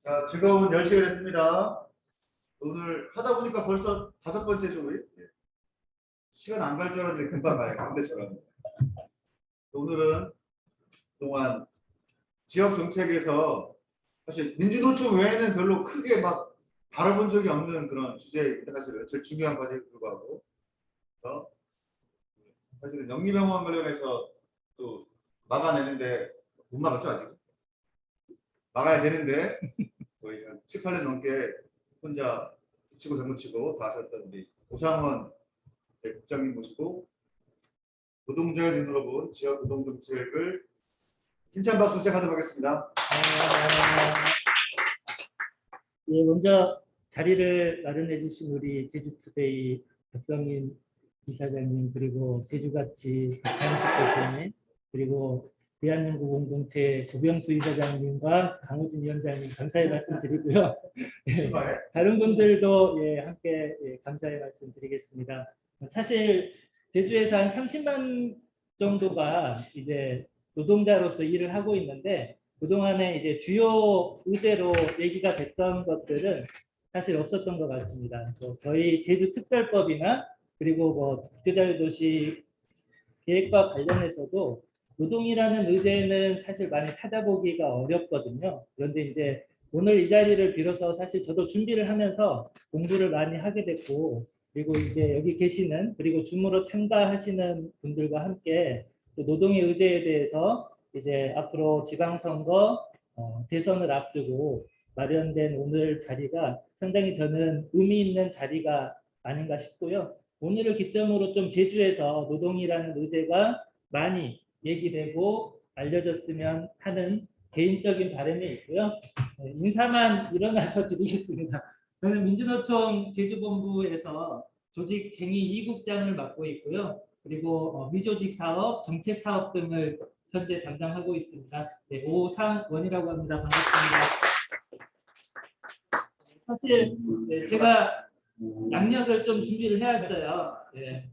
자, 즐거운 10시가 됐습니다. 오늘 하다 보니까 벌써 5번째죠, 우리? 예. 시간 안 갈 줄 알았는데 금방 가요. 근데 저는 오늘은 그동안 지역 정책에서 사실 민주노총 외에는 별로 크게 막 다뤄본 적이 없는 그런 주제입니다. 사실은 제일 중요한 과제에 불구하고. 그래서 사실은 영리병원 관련해서 또 막아내는데 못 막았죠, 아직. 막아야 되는데 거의 한 7, 8년 넘게 혼자 붙이고 장구치고 다 하셨던 우리 오상원 국장님 모시고 노동자의 눈으로 본 지역 노동정책을 힘찬 박수 시작하도록 하겠습니다. 예, 먼저 자리를 마련해 주신 우리 제주투데이 박성인 이사장님, 그리고 제주가치 박찬식 대표님, 그리고 대한민국 공동체 구병수 이사장님과 강우진 위원장님 감사의 말씀드리고요. 다른 분들도 함께 감사의 말씀드리겠습니다. 사실 제주에서 한 30만 정도가 이제 노동자로서 일을 하고 있는데, 그동안에 이제 주요 의제로 얘기가 됐던 것들은 사실 없었던 것 같습니다. 저희 제주특별법이나 그리고 국제자유도시 계획과 관련해서도 노동이라는 의제는 사실 많이 찾아보기가 어렵거든요. 그런데 이제 오늘 이 자리를 빌어서 사실 저도 준비를 하면서 공부를 많이 하게 됐고, 그리고 이제 여기 계시는 그리고 줌으로 참가하시는 분들과 함께 또 노동의 의제에 대해서 이제 앞으로 지방선거 대선을 앞두고 마련된 오늘 자리가 상당히 저는 의미 있는 자리가 아닌가 싶고요. 오늘을 기점으로 좀 제주에서 노동이라는 의제가 많이 얘기되고 알려졌으면 하는 개인적인 바람이 있고요. 인사만 일어나서 드리겠습니다. 저는 민주노총 제주본부에서 조직쟁의 2국장을 맡고 있고요. 그리고 미조직 사업, 정책 사업 등을 현재 담당하고 있습니다. 네, 오상원이라고 합니다. 반갑습니다. 사실 제가 양력을 좀 준비를 해왔어요. 네.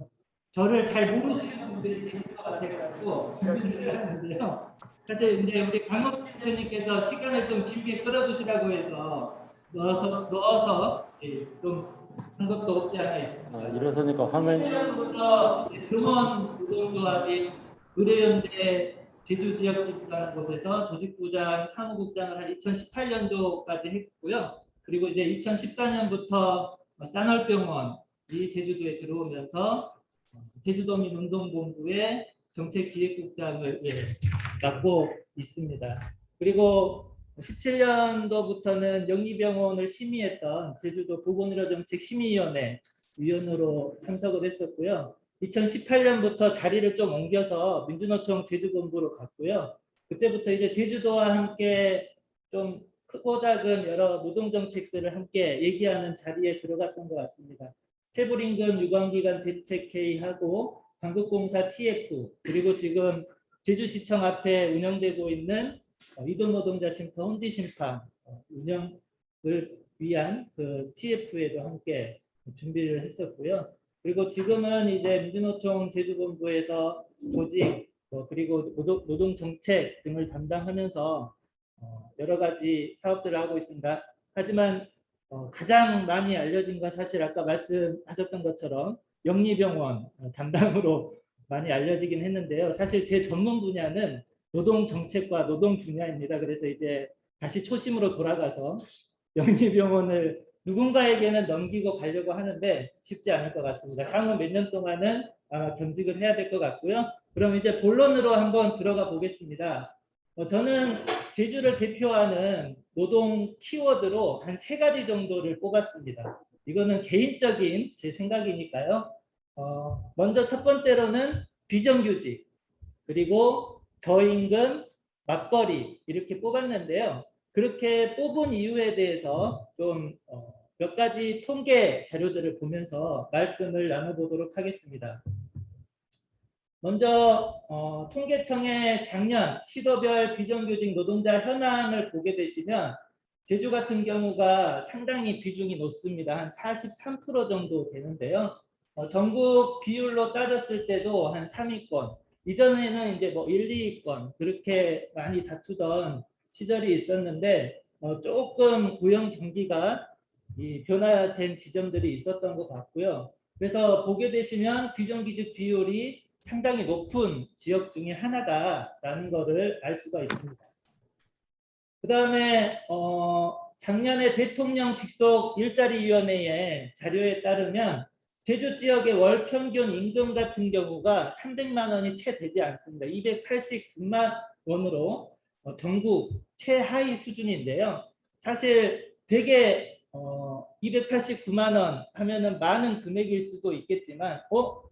저를 잘 모르시는 분들이 계실 것 같아서 준비를 하는데요. 사실 이제 우리 강호진 대표님께서 시간을 좀 길게 끌어주시라고 해서 넣어서 좀 한 것도 없지 않아 있습니다. 이러서니까 화면이 2018년부터 금원 노동조합인 의료연대 제주지역지부라는 곳에서 조직부장, 사무국장을 한 2018년도까지 했고요. 그리고 이제 2014년부터 쌍월병원이 제주도에 들어오면서 제주도민운동본부의 정책기획국장을 맡고 있습니다. 그리고 17년도부터는 영리병원을 심의했던 제주도 보건의료정책심의위원회 위원으로 참석을 했었고요. 2018년부터 자리를 좀 옮겨서 민주노총 제주본부로 갔고요. 그때부터 이제 제주도와 함께 좀 크고 작은 여러 노동정책들을 함께 얘기하는 자리에 들어갔던 것 같습니다. 체불임금 유관기간 대책회의하고 강북공사 TF, 그리고 지금 제주시청 앞에 운영되고 있는 이동노동자 쉼터 혼디심판 운영을 위한 그 TF에도 함께 준비를 했었고요. 그리고 지금은 이제 민주노총 제주본부에서 조직 그리고 노동정책 등을 담당하면서 여러 가지 사업들을 하고 있습니다. 하지만 가장 많이 알려진 건 사실 아까 말씀하셨던 것처럼 영리병원 담당으로 많이 알려지긴 했는데요. 사실 제 전문 분야는 노동정책과 노동 분야입니다. 그래서 이제 다시 초심으로 돌아가서 영리병원을 누군가에게는 넘기고 가려고 하는데 쉽지 않을 것 같습니다. 향후 몇 년 동안은 겸직을 해야 될 것 같고요. 그럼 이제 본론으로 한번 들어가 보겠습니다. 저는 제주를 대표하는 노동 키워드로 한 3가지 정도를 뽑았습니다. 이거는 개인적인 제 생각이니까요. 먼저 첫 번째로는 비정규직, 그리고 저임금, 맞벌이 이렇게 뽑았는데요. 그렇게 뽑은 이유에 대해서 좀 몇 가지 통계 자료들을 보면서 말씀을 나눠보도록 하겠습니다. 먼저 통계청의 작년 시도별 비정규직 노동자 현황을 보게 되시면 제주 같은 경우가 상당히 비중이 높습니다. 한 43% 정도 되는데요. 전국 비율로 따졌을 때도 한 3위권, 이전에는 이제 1, 2위권 그렇게 많이 다투던 시절이 있었는데 조금 고용 경기가 변화된 지점들이 있었던 것 같고요. 그래서 보게 되시면 비정규직 비율이 상당히 높은 지역 중에 하나다라는 것을 알 수가 있습니다. 그 다음에 작년에 대통령 직속 일자리위원회의 자료에 따르면 제주 지역의 월 평균 임금 같은 경우가 300만 원이 채 되지 않습니다. 289만 원으로 전국 최하위 수준인데요. 사실 되게 289만 원 하면은 많은 금액일 수도 있겠지만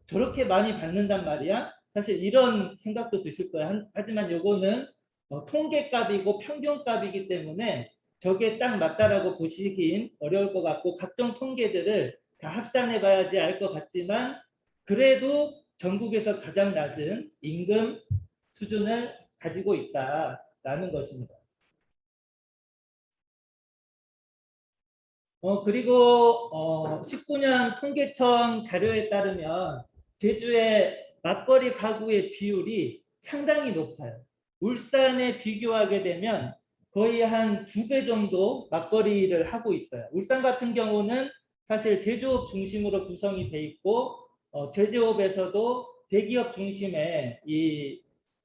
저렇게 많이 받는단 말이야? 사실 이런 생각도 드실 거예요. 하지만 요거는 통계값이고 평균값이기 때문에 저게 딱 맞다라고 보시긴 어려울 것 같고 각종 통계들을 다 합산해 봐야지 알 것 같지만 그래도 전국에서 가장 낮은 임금 수준을 가지고 있다라는 것입니다. 그리고 19년 통계청 자료에 따르면 제주의 맞벌이 가구의 비율이 상당히 높아요. 울산에 비교하게 되면 거의 한 2배 정도 맞벌이를 하고 있어요. 울산 같은 경우는 사실 제조업 중심으로 구성이 돼 있고 제조업에서도 대기업 중심의 이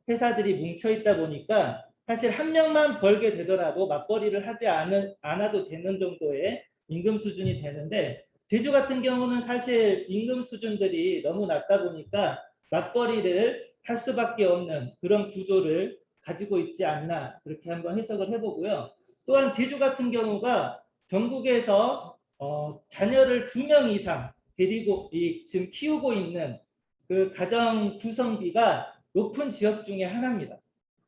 회사들이 뭉쳐 있다 보니까 사실 한 명만 벌게 되더라도 맞벌이를 하지 않아도 되는 정도의 임금 수준이 되는데 제주 같은 경우는 사실 임금 수준들이 너무 낮다 보니까 맞벌이를 할 수밖에 없는 그런 구조를 가지고 있지 않나 그렇게 한번 해석을 해보고요. 또한 제주 같은 경우가 전국에서 자녀를 2명 이상 데리고 지금 키우고 있는 그 가정 구성비가 높은 지역 중에 하나입니다.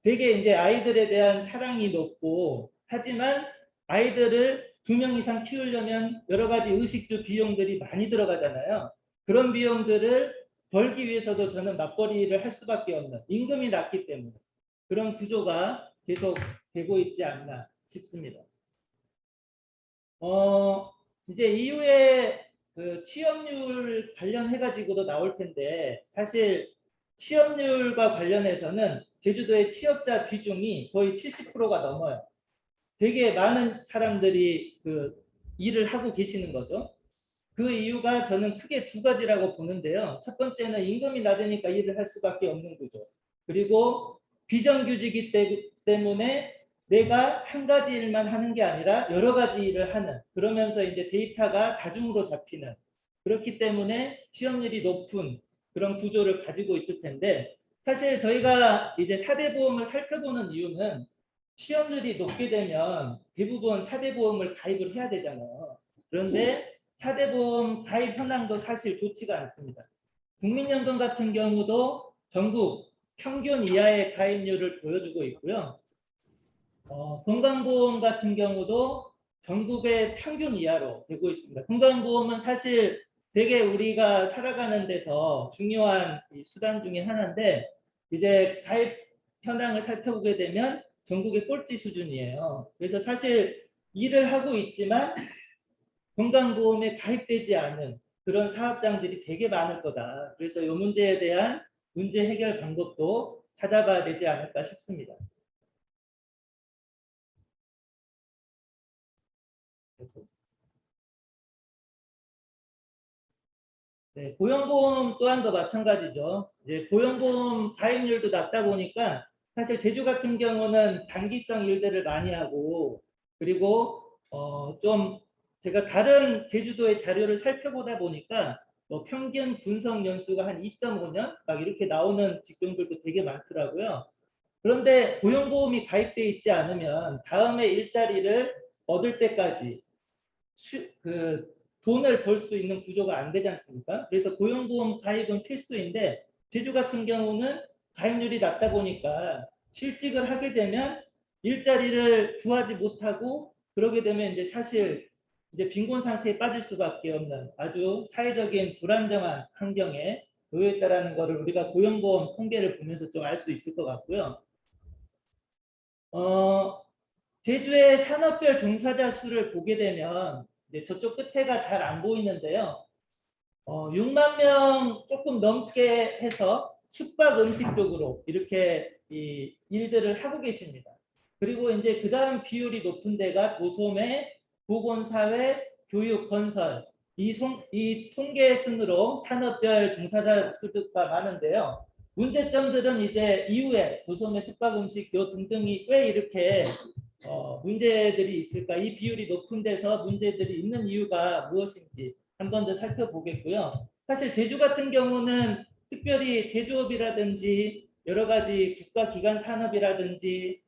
되게 이제 아이들에 대한 사랑이 높고 하지만 아이들을 2명 이상 키우려면 여러 가지 의식주 비용들이 많이 들어가잖아요. 그런 비용들을 벌기 위해서도 저는 맞벌이를 할 수밖에 없는 임금이 낮기 때문에 그런 구조가 계속 되고 있지 않나 싶습니다. 이제 이후에 그 취업률 관련해 가지고도 나올 텐데 사실 취업률과 관련해서는 제주도의 취업자 비중이 거의 70%가 넘어요. 되게 많은 사람들이 그 일을 하고 계시는 거죠. 그 이유가 저는 크게 2가지라고 보는데요. 첫 번째는 임금이 낮으니까 일을 할 수밖에 없는 구조. 그리고 비정규직이기 때문에 내가 한 가지 일만 하는 게 아니라 여러 가지 일을 하는 그러면서 이제 데이터가 다중으로 잡히는 그렇기 때문에 취업률이 높은 그런 구조를 가지고 있을 텐데 사실 저희가 이제 4대 보험을 살펴보는 이유는 취업률이 높게 되면 대부분 4대 보험을 가입을 해야 되잖아요. 그런데 4대 보험 가입 현황도 사실 좋지가 않습니다. 국민연금 같은 경우도 전국 평균 이하의 가입률을 보여주고 있고요. 건강보험 같은 경우도 전국의 평균 이하로 되고 있습니다. 건강보험은 사실 되게 우리가 살아가는 데서 중요한 수단 중에 하나인데 이제 가입 현황을 살펴보게 되면 전국의 꼴찌 수준이에요. 그래서 사실 일을 하고 있지만 건강보험에 가입되지 않은 그런 사업장들이 되게 많을 거다. 그래서 이 문제에 대한 문제 해결 방법도 찾아봐야 되지 않을까 싶습니다. 네, 고용보험 또한도 마찬가지죠. 이제 고용보험 가입률도 낮다 보니까 사실 제주 같은 경우는 단기성 일들을 많이 하고 그리고 좀 제가 다른 제주도의 자료를 살펴보다 보니까 뭐 평균 분석 연수가 한 2.5년 막 이렇게 나오는 직종들도 되게 많더라고요. 그런데 고용보험이 가입돼 있지 않으면 다음에 일자리를 얻을 때까지 돈을 벌 수 있는 구조가 안 되지 않습니까? 그래서 고용보험 가입은 필수인데 제주 같은 경우는 가입률이 낮다 보니까 실직을 하게 되면 일자리를 구하지 못하고 그러게 되면 이제 사실 이제 빈곤 상태에 빠질 수밖에 없는 아주 사회적인 불안정한 환경에 놓여 있다라는 것을 우리가 고용보험 통계를 보면서 좀 알 수 있을 것 같고요. 제주의 산업별 종사자 수를 보게 되면 이제 저쪽 끝에가 잘 안 보이는데요. 6만 명 조금 넘게 해서 숙박 음식 쪽으로 이렇게 이 일들을 하고 계십니다. 그리고 이제 그 다음 비율이 높은 데가 도소매, 보건사회, 교육, 건설. 이 통계 순으로 산업별 종사자 수가 많은데요. 문제점들은 이제 이후에 도소매, 숙박음식 요 등등이 왜 이렇게 문제들이 있을까? 이 비율이 높은 데서 문제들이 있는 이유가 무엇인지 한 번 더 살펴보겠고요. 사실 제주 같은 경우는 특별히 제조업이라든지 여러 가지 국가기관 산업이라든지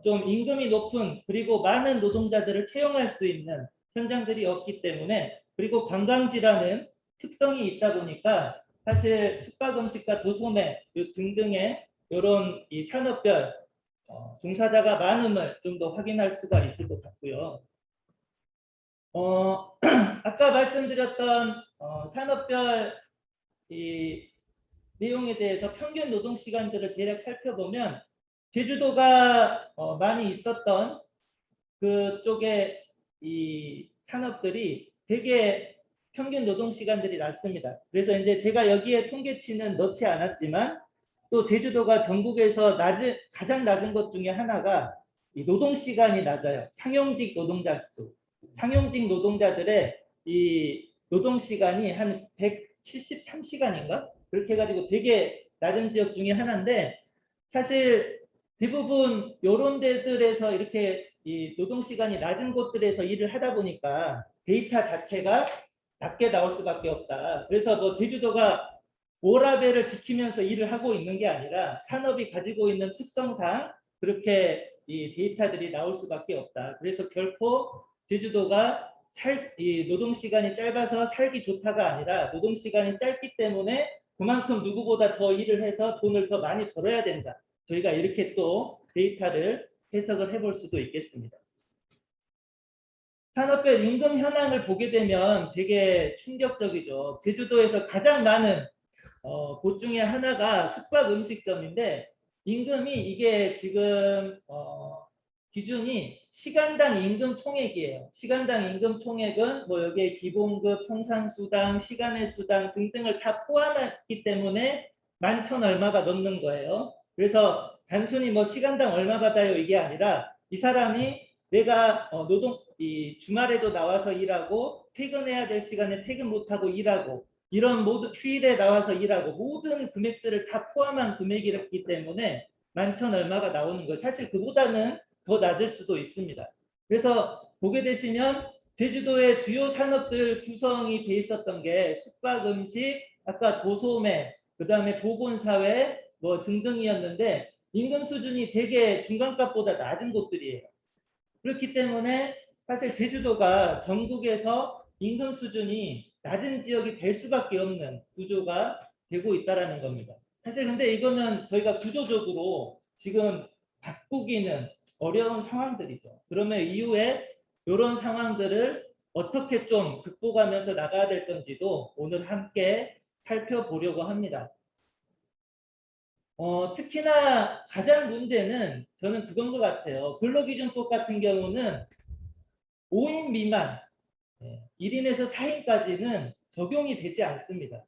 좀 임금이 높은 그리고 많은 노동자들을 채용할 수 있는 현장들이 없기 때문에 그리고 관광지라는 특성이 있다 보니까 사실 숙박음식과 도소매 등등의 이런 이 산업별 종사자가 많음을 좀 더 확인할 수가 있을 것 같고요. 아까 말씀드렸던 산업별 이 내용에 대해서 평균 노동 시간들을 대략 살펴보면 제주도가 많이 있었던 그쪽에 이 산업들이 되게 평균 노동 시간들이 낮습니다. 그래서 이제 제가 여기에 통계치는 넣지 않았지만 또 제주도가 전국에서 가장 낮은 것 중에 하나가 이 노동 시간이 낮아요. 상용직 노동자 수. 상용직 노동자들의 이 노동 시간이 한 173시간인가? 그렇게 해가지고 되게 낮은 지역 중에 하나인데 사실 대부분 이런 데들에서 이렇게 이 노동 시간이 낮은 곳들에서 일을 하다 보니까 데이터 자체가 낮게 나올 수밖에 없다. 그래서 뭐 제주도가 워라밸을 지키면서 일을 하고 있는 게 아니라 산업이 가지고 있는 특성상 그렇게 이 데이터들이 나올 수밖에 없다. 그래서 결코 제주도가 이 노동 시간이 짧아서 살기 좋다가 아니라 노동 시간이 짧기 때문에 그만큼 누구보다 더 일을 해서 돈을 더 많이 벌어야 된다. 저희가 이렇게 또 데이터를 해석을 해볼 수도 있겠습니다. 산업별 임금 현황을 보게 되면 되게 충격적이죠. 제주도에서 가장 많은 곳 중에 하나가 숙박 음식점인데 임금이 이게 지금 기준이 시간당 임금 총액이에요. 시간당 임금 총액은 뭐 여기에 기본급, 통상수당, 시간의 수당 등등을 다 포함했기 때문에 11,000 얼마가 넘는 거예요. 그래서 단순히 뭐 시간당 얼마 받아요 이게 아니라 이 사람이 내가 이 주말에도 나와서 일하고 퇴근해야 될 시간에 퇴근 못하고 일하고 이런 모든 휴일에 나와서 일하고 모든 금액들을 다 포함한 금액이기 때문에 11,000 얼마가 나오는 거예요. 사실 그보다는 더 낮을 수도 있습니다. 그래서 보게 되시면 제주도의 주요 산업들 구성이 돼 있었던 게 숙박, 음식, 아까 도소매, 그 다음에 보건사회 뭐 등등이었는데 임금 수준이 되게 중간값보다 낮은 곳들이에요. 그렇기 때문에 사실 제주도가 전국에서 임금 수준이 낮은 지역이 될 수밖에 없는 구조가 되고 있다는 겁니다. 사실 근데 이거는 저희가 구조적으로 지금 바꾸기는 어려운 상황들이죠. 그러면 이후에 이런 상황들을 어떻게 좀 극복하면서 나가야 될 건지도 오늘 함께 살펴보려고 합니다. 특히나 가장 문제는 저는 그건 것 같아요. 근로기준법 같은 경우는 5인 미만, 1인에서 4인까지는 적용이 되지 않습니다.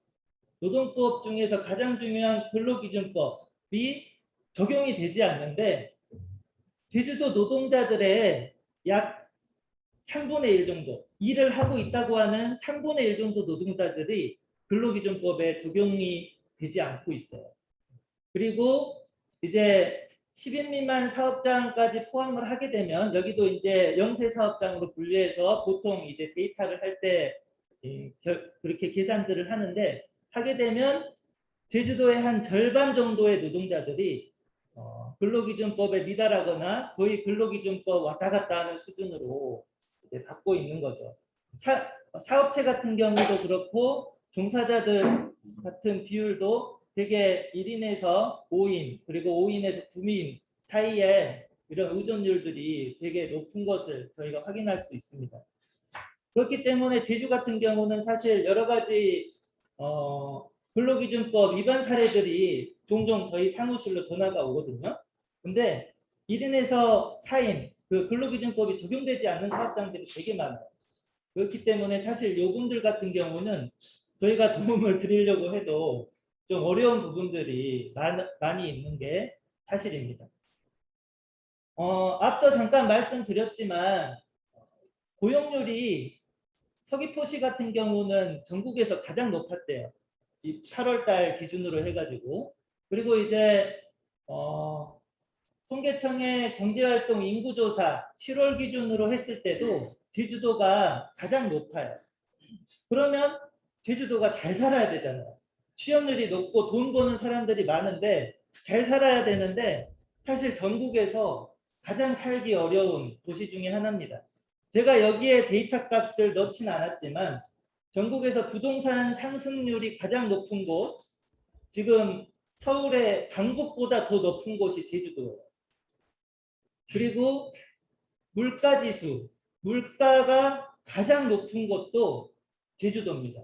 노동법 중에서 가장 중요한 근로기준법이 적용이 되지 않는데 제주도 노동자들의 약 3분의 1 정도, 일을 하고 있다고 하는 3분의 1 정도 노동자들이 근로기준법에 적용이 되지 않고 있어요. 그리고 이제 10인 미만 사업장까지 포함을 하게 되면 여기도 이제 영세 사업장으로 분류해서 보통 이제 데이터를 할 때 그렇게 계산들을 하게 되면 제주도의 한 절반 정도의 노동자들이 근로기준법에 미달하거나 거의 근로기준법 왔다 갔다 하는 수준으로 이제 받고 있는 거죠. 사업체 같은 경우도 그렇고 종사자들 같은 비율도 되게 1인에서 5인 그리고 5인에서 9인 사이에 이런 의존율들이 되게 높은 것을 저희가 확인할 수 있습니다. 그렇기 때문에 제주 같은 경우는 사실 여러 가지 근로기준법 위반 사례들이 종종 저희 사무실로 전화가 오거든요. 근데 1인에서 4인 그 근로기준법이 적용되지 않는 사업장들이 되게 많아요. 그렇기 때문에 사실 요분들 같은 경우는 저희가 도움을 드리려고 해도 좀 어려운 부분들이 많이 있는 게 사실입니다. 앞서 잠깐 말씀드렸지만 고용률이 서귀포시 같은 경우는 전국에서 가장 높았대요. 이 8월 달 기준으로 해가지고. 그리고 이제 통계청의 경제활동 인구조사 7월 기준으로 했을 때도 제주도가 가장 높아요. 그러면 제주도가 잘 살아야 되잖아요. 취업률이 높고 돈 버는 사람들이 많은데 잘 살아야 되는데 사실 전국에서 가장 살기 어려운 도시 중에 하나입니다. 제가 여기에 데이터 값을 넣진 않았지만 전국에서 부동산 상승률이 가장 높은 곳, 지금 서울의 강북보다 더 높은 곳이 제주도예요. 그리고 물가지수, 물가가 가장 높은 곳도 제주도입니다.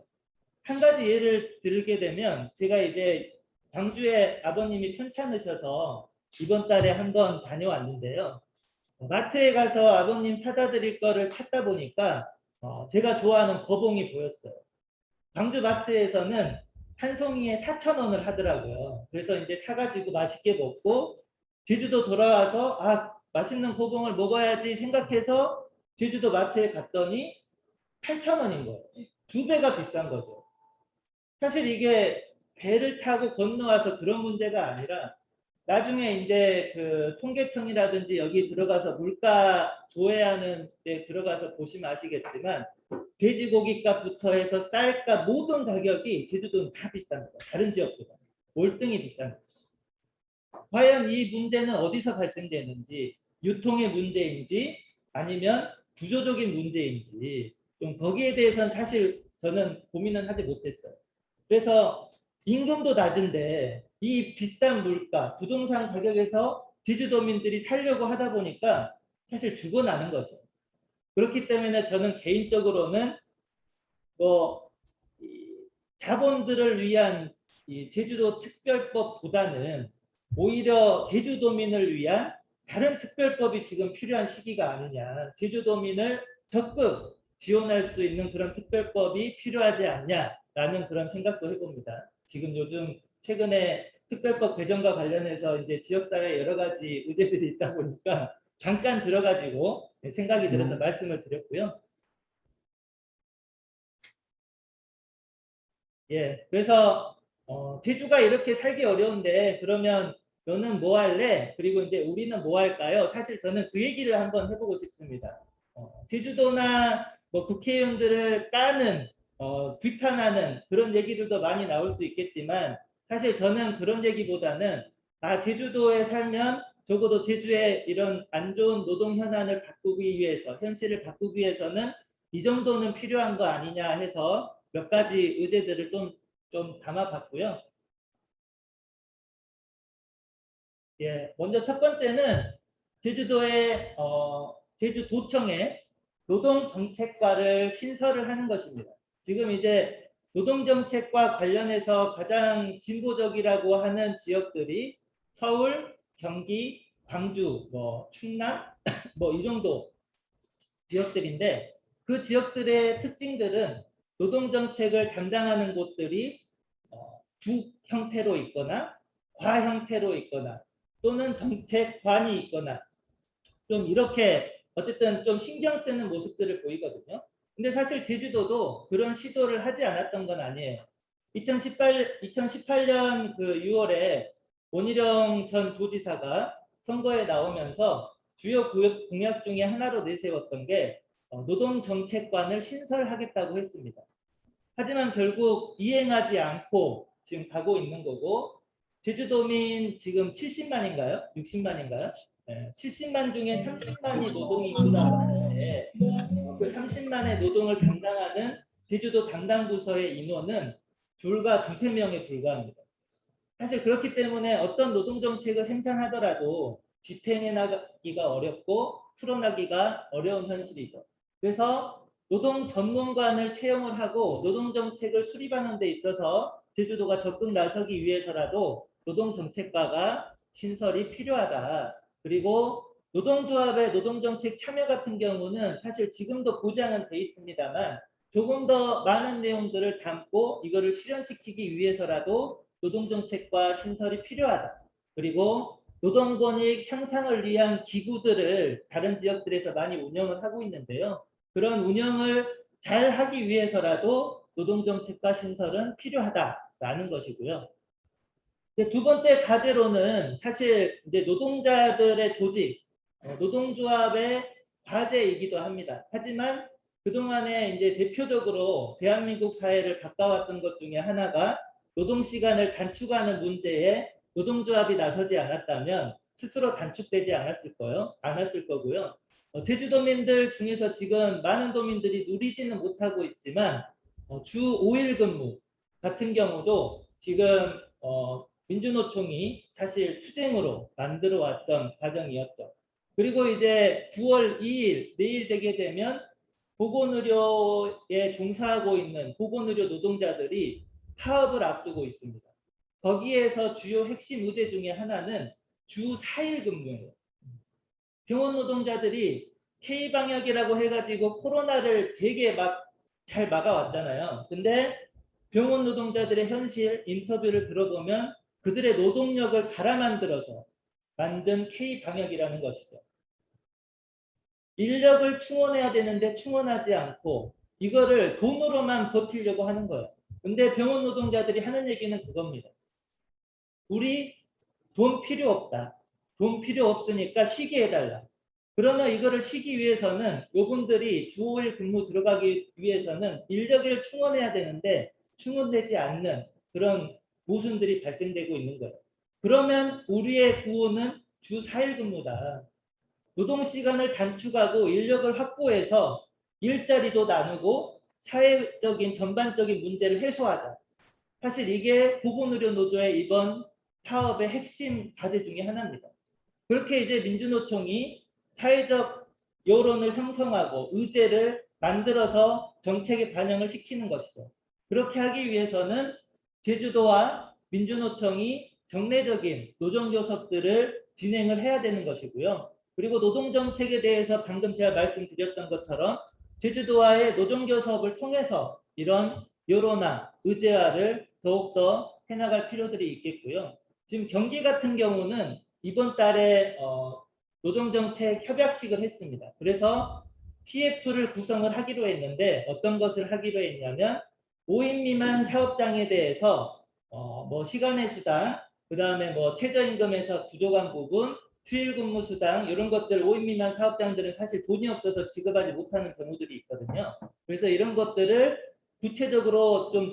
한 가지 예를 들게 되면 제가 이제 광주에 아버님이 편찮으셔서 이번 달에 한번 다녀왔는데요. 마트에 가서 아버님 사다 드릴 거를 찾다 보니까 제가 좋아하는 거봉이 보였어요. 광주 마트에서는 한 송이에 4,000원을 하더라고요. 그래서 이제 사가지고 맛있게 먹고 제주도 돌아와서 맛있는 거봉을 먹어야지 생각해서 제주도 마트에 갔더니 8,000원인 거예요. 2배가 비싼 거죠. 사실 이게 배를 타고 건너와서 그런 문제가 아니라 나중에 이제 그 통계청이라든지 여기 들어가서 물가 조회하는 데 들어가서 보시면 아시겠지만 돼지고기 값부터 해서 쌀값 모든 가격이 제주도는 다 비쌉니다. 다른 지역보다 월등히 비쌉니다. 과연 이 문제는 어디서 발생되는지, 유통의 문제인지 아니면 구조적인 문제인지 좀 거기에 대해서는 사실 저는 고민은 하지 못했어요. 그래서 임금도 낮은데 이 비싼 물가, 부동산 가격에서 제주도민들이 살려고 하다 보니까 사실 죽어나는 거죠. 그렇기 때문에 저는 개인적으로는 자본들을 위한 이 제주도 특별법보다는 오히려 제주도민을 위한 다른 특별법이 지금 필요한 시기가 아니냐. 제주도민을 적극 지원할 수 있는 그런 특별법이 필요하지 않냐라는 그런 생각도 해봅니다. 지금 요즘 최근에 특별법 개정과 관련해서 이제 지역사회에 여러 가지 의제들이 있다 보니까 잠깐 들어가지고 생각이 들어서 말씀을 드렸고요. 예, 그래서 제주가 이렇게 살기 어려운데 그러면 너는 뭐 할래? 그리고 이제 우리는 뭐 할까요? 사실 저는 그 얘기를 한번 해보고 싶습니다. 제주도나 뭐 국회의원들을 까는 비판하는 그런 얘기들도 많이 나올 수 있겠지만 사실 저는 그런 얘기보다는 제주도에 살면 적어도 제주의 이런 안 좋은 노동 현안을 바꾸기 위해서 현실을 바꾸기 위해서는 이 정도는 필요한 거 아니냐 해서 몇 가지 의제들을 좀 담아봤고요. 예, 먼저 첫 번째는 제주도의 제주도청에 노동정책과를 신설을 하는 것입니다. 지금 이제 노동정책과 관련해서 가장 진보적이라고 하는 지역들이 서울, 경기, 광주, 충남 이 정도 지역들인데 그 지역들의 특징들은 노동정책을 담당하는 곳들이 국 형태로 있거나 과 형태로 있거나 또는 정책관이 있거나 좀 이렇게 어쨌든 좀 신경 쓰는 모습들을 보이거든요. 근데 사실 제주도도 그런 시도를 하지 않았던 건 아니에요. 2018년 그 6월에 원희룡 전 도지사가 선거에 나오면서 주요 공약 중에 하나로 내세웠던 게 노동정책관을 신설하겠다고 했습니다. 하지만 결국 이행하지 않고 지금 가고 있는 거고 제주도민 지금 70만인가요? 60만인가요? 70만 중에 30만이 노동이 있다고 하는데 그 30만의 노동을 담당하는 제주도 담당 부서의 인원은 불과 2~3명에 불과합니다. 사실 그렇기 때문에 어떤 노동정책을 생산하더라도 집행해 나가기가 어렵고 풀어나기가 어려운 현실이죠. 그래서 노동 전문관을 채용을 하고 노동정책을 수립하는 데 있어서 제주도가 적극 나서기 위해서라도 노동정책과가 신설이 필요하다. 그리고 노동조합의 노동정책 참여 같은 경우는 사실 지금도 보장은 돼 있습니다만 조금 더 많은 내용들을 담고 이거를 실현시키기 위해서라도 노동정책과 신설이 필요하다. 그리고 노동 권익 향상을 위한 기구들을 다른 지역들에서 많이 운영을 하고 있는데요. 그런 운영을 잘 하기 위해서라도 노동정책과 신설은 필요하다라는 것이고요. 두 번째 과제로는 사실 이제 노동자들의 조직, 노동조합의 과제이기도 합니다. 하지만 그동안에 이제 대표적으로 대한민국 사회를 바꿔왔던 것 중에 하나가 노동시간을 단축하는 문제에 노동조합이 나서지 않았다면 스스로 단축되지 않았을 거고요. 제주도민들 중에서 지금 많은 도민들이 누리지는 못하고 있지만 주 5일 근무 같은 경우도 지금 민주노총이 사실 투쟁으로 만들어 왔던 과정이었죠. 그리고 이제 9월 2일 내일 되게 되면 보건의료에 종사하고 있는 보건의료 노동자들이 파업을 앞두고 있습니다. 거기에서 주요 핵심 의제 중에 하나는 주 4일 근무예요. 병원 노동자들이 K방역이라고 해가지고 코로나를 되게 잘 막아왔잖아요. 근데 병원 노동자들의 현실 인터뷰를 들어보면 그들의 노동력을 갈아 만들어서 만든 K방역이라는 것이죠. 인력을 충원해야 되는데 충원하지 않고 이거를 돈으로만 버티려고 하는 거예요. 근데 병원 노동자들이 하는 얘기는 그겁니다. 우리 돈 필요 없다. 돈 필요 없으니까 쉬게 해달라. 그러면 이거를 쉬기 위해서는 요분들이 주 5일 근무 들어가기 위해서는 인력을 충원해야 되는데 충원되지 않는 그런 모순들이 발생되고 있는 거예요. 그러면 우리의 구호는 주 4일 근무다. 노동시간을 단축하고 인력을 확보해서 일자리도 나누고 사회적인 전반적인 문제를 해소하자. 사실 이게 보건의료 노조의 이번 파업의 핵심 과제 중에 하나입니다. 그렇게 이제 민주노총이 사회적 여론을 형성하고 의제를 만들어서 정책에 반영을 시키는 것이죠. 그렇게 하기 위해서는 제주도와 민주노총이 정례적인 노동교섭들을 진행을 해야 되는 것이고요. 그리고 노동정책에 대해서 방금 제가 말씀드렸던 것처럼 제주도와의 노동교섭을 통해서 이런 여론화, 의제화를 더욱더 해나갈 필요들이 있겠고요. 지금 경기 같은 경우는 이번 달에 노동정책 협약식을 했습니다. 그래서 TF를 구성을 하기로 했는데 어떤 것을 하기로 했냐면 5인 미만 사업장에 대해서 뭐 시간의 수당, 그 다음에 뭐 최저임금에서 부족한 부분, 휴일 근무 수당 이런 것들 5인 미만 사업장들은 사실 돈이 없어서 지급하지 못하는 경우들이 있거든요. 그래서 이런 것들을 구체적으로 좀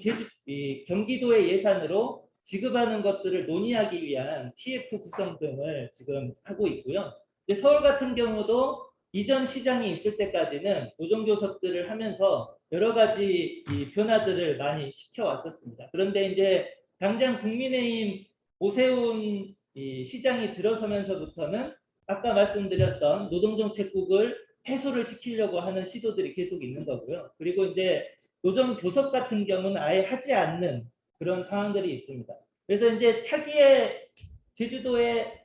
경기도의 예산으로 지급하는 것들을 논의하기 위한 TF 구성 등을 지금 하고 있고요. 서울 같은 경우도 이전 시장이 있을 때까지는 노동교섭들을 하면서 여러 가지 이 변화들을 많이 시켜왔었습니다. 그런데 이제 당장 국민의힘 오세훈 이 시장이 들어서면서부터는 아까 말씀드렸던 노동정책국을 해소를 시키려고 하는 시도들이 계속 있는 거고요. 그리고 이제 노동교섭 같은 경우는 아예 하지 않는 그런 상황들이 있습니다. 그래서 이제 차기에 제주도에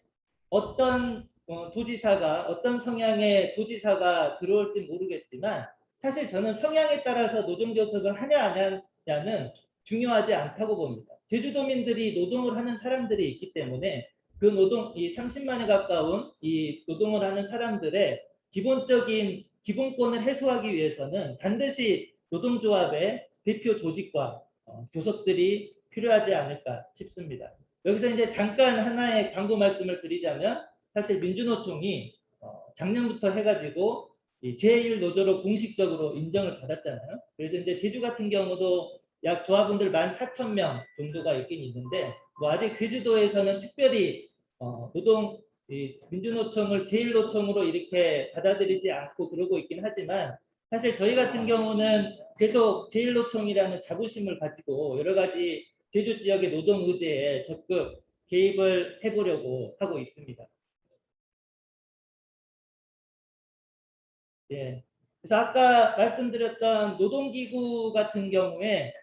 어떤 도지사가 어떤 성향의 도지사가 들어올지 모르겠지만 사실 저는 성향에 따라서 노동교섭을 하냐 안 하냐는 중요하지 않다고 봅니다. 제주도민들이 노동을 하는 사람들이 있기 때문에 그 노동 이 30만에 가까운 이 노동을 하는 사람들의 기본적인 기본권을 해소하기 위해서는 반드시 노동조합의 대표 조직과 교섭들이 필요하지 않을까 싶습니다. 여기서 이제 잠깐 하나의 광고 말씀을 드리자면 사실 민주노총이 작년부터 해가지고 제1노조로 공식적으로 인정을 받았잖아요. 그래서 이제 제주 같은 경우도 약 조합원들 14,000명 정도가 있긴 있는데 뭐 아직 제주도에서는 특별히 민주노총을 제1노총으로 이렇게 받아들이지 않고 그러고 있긴 하지만 사실 저희 같은 경우는 계속 제1노총이라는 자부심을 가지고 여러 가지 제주 지역의 노동 의제에 적극 개입을 해보려고 하고 있습니다. 예. 그래서 아까 말씀드렸던 노동기구 같은 경우에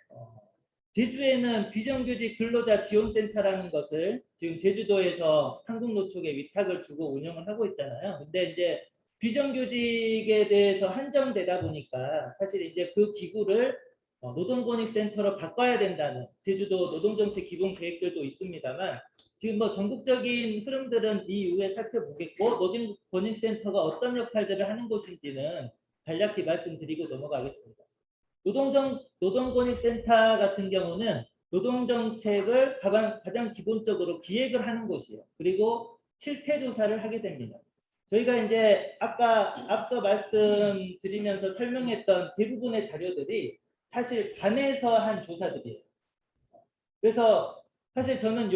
제주에는 비정규직 근로자 지원센터라는 것을 지금 제주도에서 한국노총에 위탁을 주고 운영을 하고 있잖아요. 근데 이제 비정규직에 대해서 한정되다 보니까 사실 이제 그 기구를 노동권익센터로 바꿔야 된다는 제주도 노동정책 기본 계획들도 있습니다만 지금 뭐 전국적인 흐름들은 이 이후에 살펴보겠고 노동권익센터가 어떤 역할들을 하는 곳인지는 간략히 말씀드리고 넘어가겠습니다. 노동권익센터 같은 경우는 노동정책을 가장 기본적으로 기획을 하는 곳이에요. 그리고 실태조사를 하게 됩니다. 저희가 이제 아까 앞서 말씀드리면서 설명했던 대부분의 자료들이 사실 관에서 한 조사들이에요. 그래서 사실 저는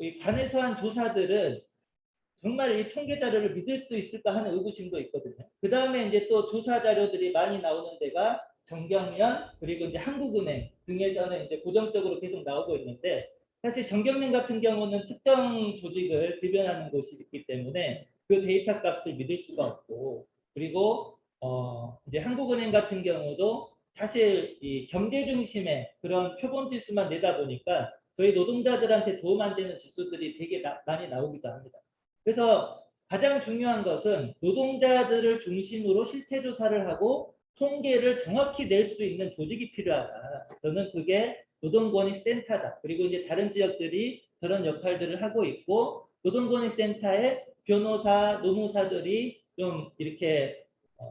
이 관에서 한 조사들은 정말 이 통계 자료를 믿을 수 있을까 하는 의구심도 있거든요. 그 다음에 이제 또 조사 자료들이 많이 나오는 데가 정경련 그리고 이제 한국은행 등에서는 이제 고정적으로 계속 나오고 있는데 사실 정경련 같은 경우는 특정 조직을 대변하는 곳이 있기 때문에 그 데이터 값을 믿을 수가 없고 그리고 이제 한국은행 같은 경우도 사실 이 경제 중심의 그런 표본 지수만 내다 보니까 저희 노동자들한테 도움 안 되는 지수들이 되게 많이 나오기도 합니다. 그래서 가장 중요한 것은 노동자들을 중심으로 실태 조사를 하고 통계를 정확히 낼 수 있는 조직이 필요하다. 저는 그게 노동권익센터다. 그리고 이제 다른 지역들이 저런 역할들을 하고 있고 노동권익센터에 변호사, 노무사들이 좀 이렇게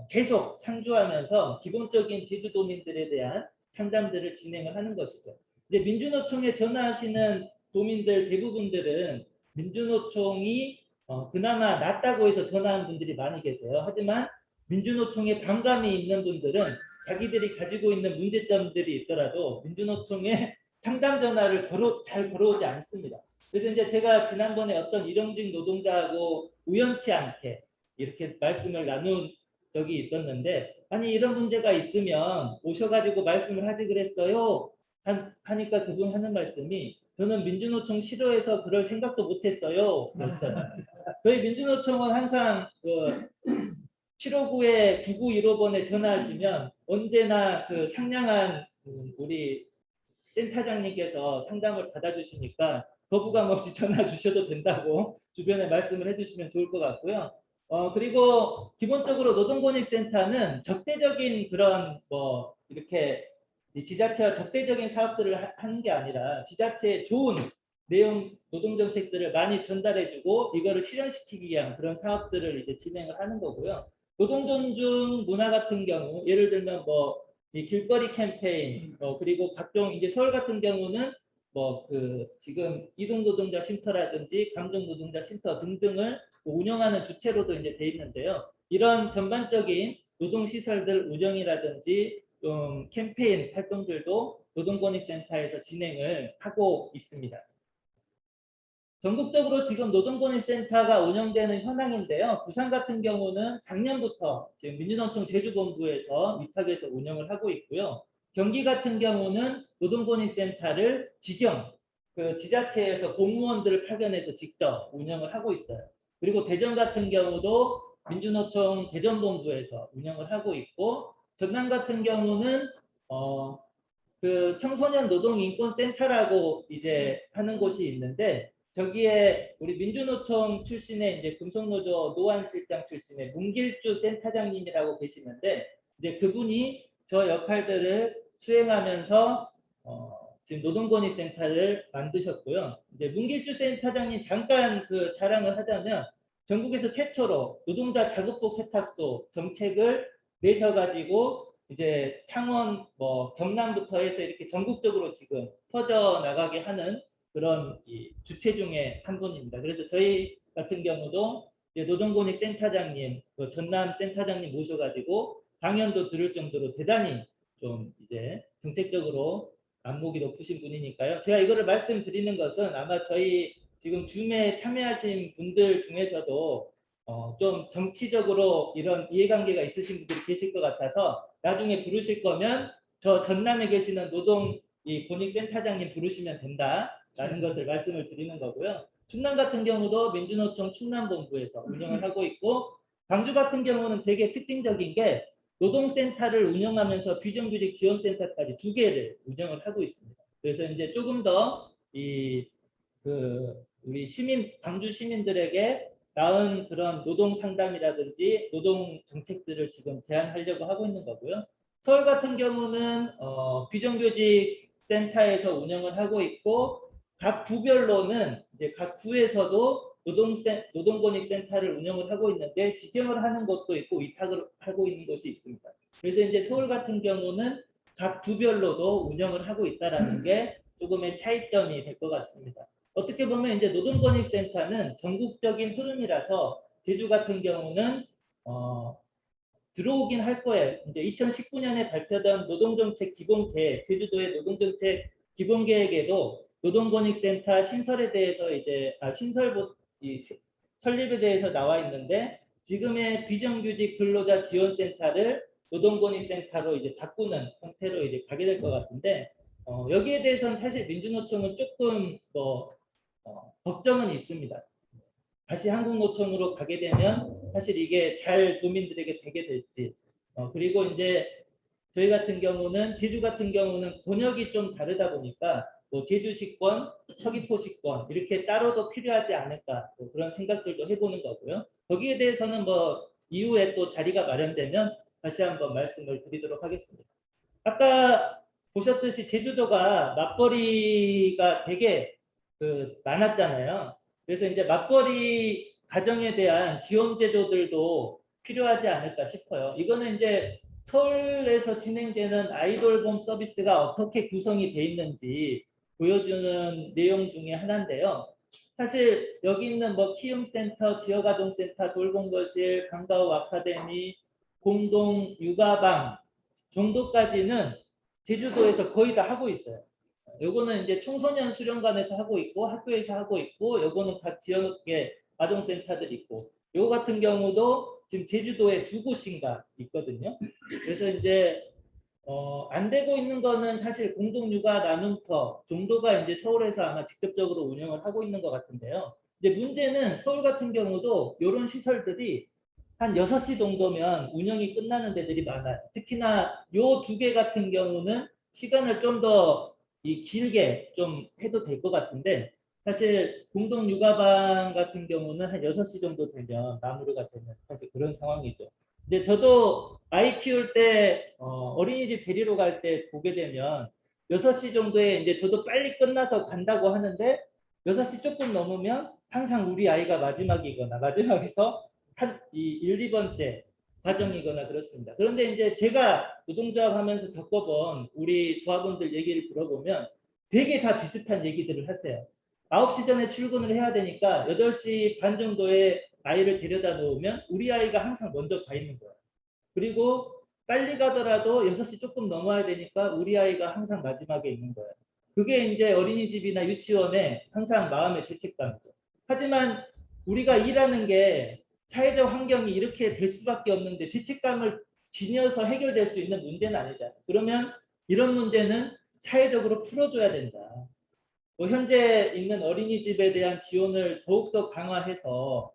계속 상주하면서 기본적인 제주도민들에 대한 상담들을 진행을 하는 것이죠. 이제 민주노총에 전화하시는 도민들 대부분들은 민주노총이 그나마 낫다고 해서 전화한 분들이 많이 계세요. 하지만 민주노총에 반감이 있는 분들은 자기들이 가지고 있는 문제점들이 있더라도 민주노총에 상담 전화를 잘 걸어오지 않습니다. 그래서 이제 제가 지난번에 어떤 일용직 노동자하고 우연치 않게 이렇게 말씀을 나눈 적이 있었는데 아니 이런 문제가 있으면 오셔가지고 말씀을 하지 그랬어요. 하니까 그분 하는 말씀이 저는 민주노총 싫어해서 그럴 생각도 못했어요. 그랬어요. 저희 민주노총은 항상 그 759에 9915번에 전화하시면 언제나 그 상냥한 우리 센터장님께서 상담을 받아주시니까 거부감 없이 전화 주셔도 된다고 주변에 말씀을 해주시면 좋을 것 같고요. 그리고 기본적으로 노동권익센터는 적대적인 그런 뭐 이렇게 지자체와 적대적인 사업들을 하는 게 아니라 지자체에 좋은 내용 노동정책들을 많이 전달해주고 이거를 실현시키기 위한 그런 사업들을 이제 진행을 하는 거고요. 노동존중 문화 같은 경우 예를 들면 뭐 이 길거리 캠페인 그리고 각종 이제 서울 같은 경우는 뭐 그 지금 이동노동자 쉼터라든지 감정노동자 쉼터 등등을 운영하는 주체로도 이제 돼 있는데요. 이런 전반적인 노동시설들 운영이라든지 좀 캠페인 활동들도 노동권익센터에서 진행을 하고 있습니다. 전국적으로 지금 노동권익센터가 운영되는 현황인데요. 부산 같은 경우는 작년부터 지금 민주노총 제주본부에서 위탁해서 운영을 하고 있고요. 경기 같은 경우는 노동권익센터를 직영, 그 지자체에서 공무원들을 파견해서 직접 운영을 하고 있어요. 그리고 대전 같은 경우도 민주노총 대전본부에서 운영을 하고 있고 전남 같은 경우는 그 청소년 노동인권센터라고 이제 하는 곳이 있는데 저기에 우리 민주노총 출신의 이제 금속노조 노안실장 출신의 문길주 센터장님이라고 계시는데 이제 그분이 저 역할들을 수행하면서 지금 노동권익센터를 만드셨고요. 이제 문길주 센터장님 잠깐 그 자랑을 하자면 전국에서 최초로 노동자 자급복 세탁소 정책을 내셔가지고 이제 창원 뭐 경남부터 해서 이렇게 전국적으로 지금 퍼져 나가게 하는 그런 이 주체 중에 한 분입니다. 그래서 저희 같은 경우도 노동권익 센터장님, 전남 센터장님 모셔가지고 강연도 들을 정도로 대단히 좀 이제 정책적으로 안목이 높으신 분이니까요. 제가 이거를 말씀드리는 것은 아마 저희 지금 줌에 참여하신 분들 중에서도 좀 정치적으로 이런 이해관계가 있으신 분들이 계실 것 같아서 나중에 부르실 거면 저 전남에 계시는 노동 이 권익센터장님 부르시면 된다라는 것을 말씀을 드리는 거고요. 충남 같은 경우도 민주노총 충남본부에서 운영을 하고 있고 광주 같은 경우는 되게 특징적인 게 노동센터를 운영하면서 비정규직 지원센터까지 2개를 운영을 하고 있습니다. 그래서 이제 조금 더 우리 광주 시민들에게 나은 그런 노동 상담이라든지 노동 정책들을 지금 제안하려고 하고 있는 거고요. 서울 같은 경우는 비정규직 센터에서 운영을 하고 있고 각 구별로는 이제 각 구에서도 노동권익센터를 운영을 하고 있는데 직영을 하는 곳도 있고 위탁을 하고 있는 곳이 있습니다. 그래서 이제 서울 같은 경우는 각 구별로도 운영을 하고 있다라는 게 조금의 차이점이 될 것 같습니다. 어떻게 보면 이제 노동권익센터는 전국적인 흐름이라서 제주 같은 경우는 들어오긴 할 거예요. 이제 2019년에 발표된 노동정책 기본계획, 제주도의 노동정책 기본계획에도 노동권익센터 신설에 대해서 이제 설립에 대해서 나와 있는데 지금의 비정규직 근로자 지원센터를 노동권익센터로 이제 바꾸는 형태로 이제 가게 될 것 같은데 여기에 대해서는 사실 민주노총은 조금 걱정은 있습니다. 다시 한국노총으로 가게 되면 사실 이게 잘 도민들에게 되게 될지 그리고 이제 저희 같은 경우는 제주 같은 경우는 권역이 좀 다르다 보니까 뭐 제주시권, 서귀포시권 이렇게 따로도 필요하지 않을까 그런 생각들도 해보는 거고요. 거기에 대해서는 뭐 이후에 또 자리가 마련되면 다시 한번 말씀을 드리도록 하겠습니다. 아까 보셨듯이 제주도가 맞벌이가 되게 많았잖아요. 그래서 이제 맞벌이 가정에 대한 지원 제도들도 필요하지 않을까 싶어요. 이거는 이제 서울에서 진행되는 아이돌봄 서비스가 어떻게 구성이 돼 있는지 보여주는 내용 중에 하나인데요. 사실 여기 있는 뭐 키움센터, 지역아동센터, 돌봄거실, 방과후 아카데미, 공동 육아방 정도까지는 제주도에서 거의 다 하고 있어요. 요거는 이제 청소년 수련관에서 하고 있고 학교에서 하고 있고 요거는 각 지역의 아동센터들이 있고 요거 같은 경우도 지금 제주도에 2곳인가 있거든요. 그래서 이제 안 되고 있는 거는 사실 공동육아 나눔터 정도가 이제 서울에서 아마 직접적으로 운영을 하고 있는 것 같은데요. 이제 문제는 서울 같은 경우도 이런 시설들이 한 6시 정도면 운영이 끝나는 데들이 많아요. 특히나 요 2개 같은 경우는 시간을 좀 더 길게 좀 해도 될 것 같은데 사실 공동 육아방 같은 경우는 한 6시 정도 되면 마무리가 되는 사실 그런 상황이죠. 근데 저도 아이 키울 때 어린이집 데리러 갈 때 보게 되면 6시 정도에 이제 저도 빨리 끝나서 간다고 하는데 6시 조금 넘으면 항상 우리 아이가 마지막이거나 마지막에서 한 1, 2번째 과정이거나 그렇습니다. 그런데 이제 제가 노동조합 하면서 겪어본 우리 조합원들 얘기를 들어보면 되게 다 비슷한 얘기들을 하세요. 9시 전에 출근을 해야 되니까 8시 반 정도에 아이를 데려다 놓으면 우리 아이가 항상 먼저 가 있는 거예요. 그리고 빨리 가더라도 6시 조금 넘어야 되니까 우리 아이가 항상 마지막에 있는 거예요. 그게 이제 어린이집이나 유치원에 항상 마음의 죄책감이죠. 하지만 우리가 일하는 게 사회적 환경이 이렇게 될 수밖에 없는데 죄책감을 지녀서 해결될 수 있는 문제는 아니잖아요. 그러면 이런 문제는 사회적으로 풀어줘야 된다. 뭐 현재 있는 어린이집에 대한 지원을 더욱더 강화해서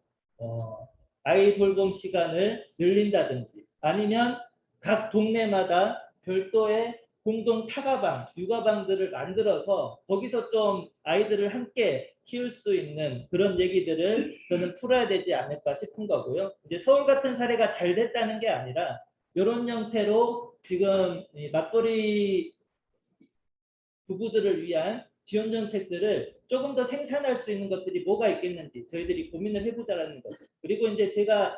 아이 돌봄 시간을 늘린다든지 아니면 각 동네마다 별도의 공동 타가방, 육아방들을 만들어서 거기서 좀 아이들을 함께 키울 수 있는 그런 얘기들을 저는 풀어야 되지 않을까 싶은 거고요. 이제 서울 같은 사례가 잘 됐다는 게 아니라 이런 형태로 지금 맞벌이 부부들을 위한 지원 정책들을 조금 더 생산할 수 있는 것들이 뭐가 있겠는지 저희들이 고민을 해보자라는 거죠. 그리고 이제 제가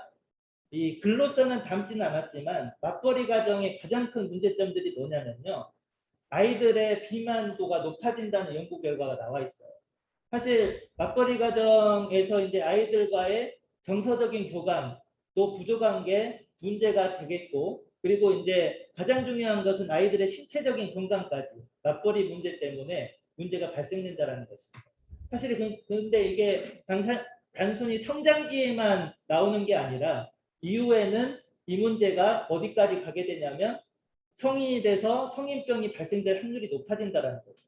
이 글로서는 담지는 않았지만 맞벌이 가정의 가장 큰 문제점들이 뭐냐면요. 아이들의 비만도가 높아진다는 연구 결과가 나와 있어요. 사실 맞벌이 가정에서 이제 아이들과의 정서적인 교감도 부족한 게 문제가 되겠고 그리고 이제 가장 중요한 것은 아이들의 신체적인 건강까지 맞벌이 문제 때문에 문제가 발생된다는 것입니다. 사실 그런데 이게 단순히 성장기에만 나오는 게 아니라 이후에는 이 문제가 어디까지 가게 되냐면 성인이 돼서 성인병이 발생될 확률이 높아진다는 거죠.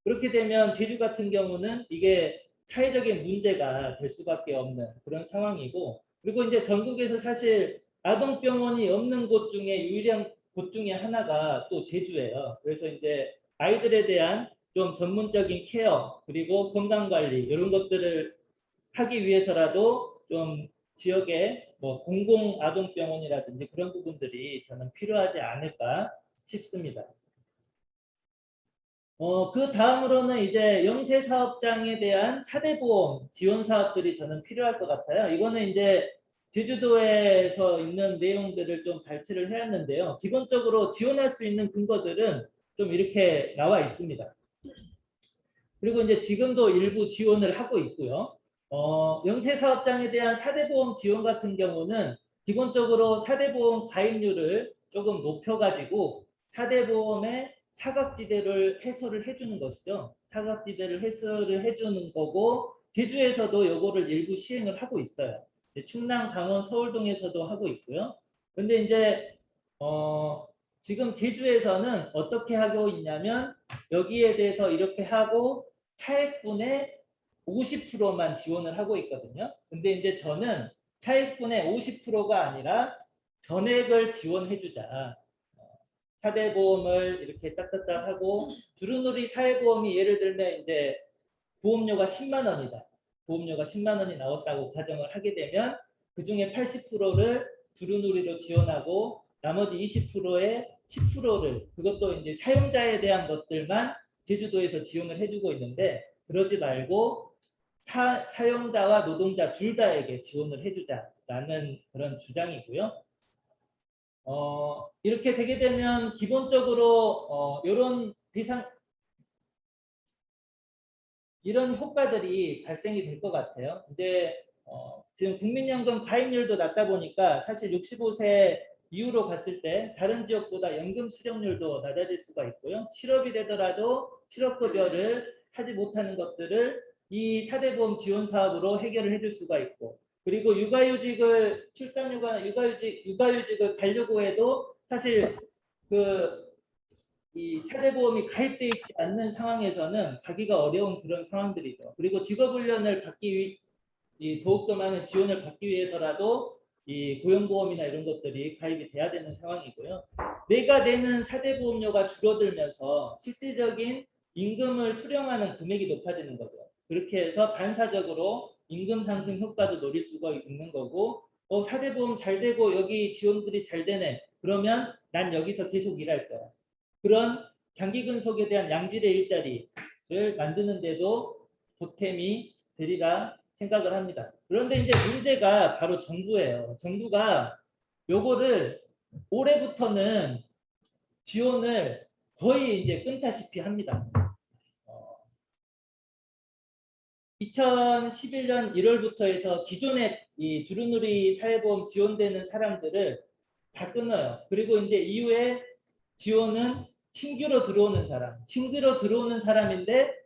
그렇게 되면 제주 같은 경우는 이게 사회적인 문제가 될 수밖에 없는 그런 상황이고 그리고 이제 전국에서 사실 아동병원이 없는 곳 중에 유일한 곳 중에 하나가 또 제주예요. 그래서 이제 아이들에 대한 좀 전문적인 케어 그리고 건강관리 이런 것들을 하기 위해서라도 좀 지역에 뭐 공공 아동병원이라든지 그런 부분들이 저는 필요하지 않을까 싶습니다. 그 다음으로는 이제 영세 사업장에 대한 4대 보험 지원 사업들이 저는 필요할 것 같아요. 이거는 이제 제주도에서 있는 내용들을 좀 발췌를 해왔는데요. 기본적으로 지원할 수 있는 근거들은 좀 이렇게 나와 있습니다. 그리고 이제 지금도 일부 지원을 하고 있고요. 영세 사업장에 대한 4대 보험 지원 같은 경우는 기본적으로 4대 보험 가입률을 조금 높여가지고 4대 보험의 사각지대를 해소를 해주는 것이죠. 사각지대를 해소를 해주는 거고 제주에서도 요거를 일부 시행을 하고 있어요. 충남, 강원, 서울동에서도 하고 있고요. 근데 이제 지금 제주에서는 어떻게 하고 있냐면 여기에 대해서 이렇게 하고 차액분의 50%만 지원을 하고 있거든요. 근데 이제 저는 차액분의 50%가 아니라 전액을 지원해주자. 사대보험을 이렇게 딱딱딱 하고 두루누리 사회보험이 예를 들면 이제 보험료가 10만 원이다. 보험료가 10만 원이 나왔다고 가정을 하게 되면 그중에 80%를 두루누리로 지원하고 나머지 20%의 10%를 그것도 이제 사용자에 대한 것들만 제주도에서 지원을 해주고 있는데 그러지 말고 사용자와 노동자 둘 다에게 지원을 해주자라는 그런 주장이고요. 이렇게 되게 되면 기본적으로 이런 이런 효과들이 발생이 될 것 같아요. 근데 지금 국민연금 가입률도 낮다 보니까 사실 65세 이후로 갔을 때 다른 지역보다 연금 수령률도 낮아질 수가 있고요. 실업이 되더라도 실업급여를 하지 못하는 것들을 이 4대 보험 지원 사업으로 해결을 해줄 수가 있고 그리고 육아휴직을 출산휴가 육아휴직을 가려고 해도 사실 이 사대보험이 가입돼 있지 않는 상황에서는 가기가 어려운 그런 상황들이죠. 그리고 직업훈련을 더욱더 많은 지원을 받기 위해서라도 이 고용보험이나 이런 것들이 가입이 돼야 되는 상황이고요. 내가 내는 사대보험료가 줄어들면서 실질적인 임금을 수령하는 금액이 높아지는 거죠. 그렇게 해서 반사적으로 임금 상승 효과도 노릴 수가 있는 거고 사대보험 잘 되고 여기 지원들이 잘 되네. 그러면 난 여기서 계속 일할 거야. 그런 장기 근속에 대한 양질의 일자리를 만드는데도 보탬이 되리라 생각을 합니다. 그런데 이제 문제가 바로 정부예요. 정부가 요거를 올해부터는 지원을 거의 이제 끊다시피 합니다. 2011년 1월부터 해서 기존에 이 두루누리 사회보험 지원되는 사람들을 다 끊어요. 그리고 이제 이후에 지원은 신규로 들어오는 사람인데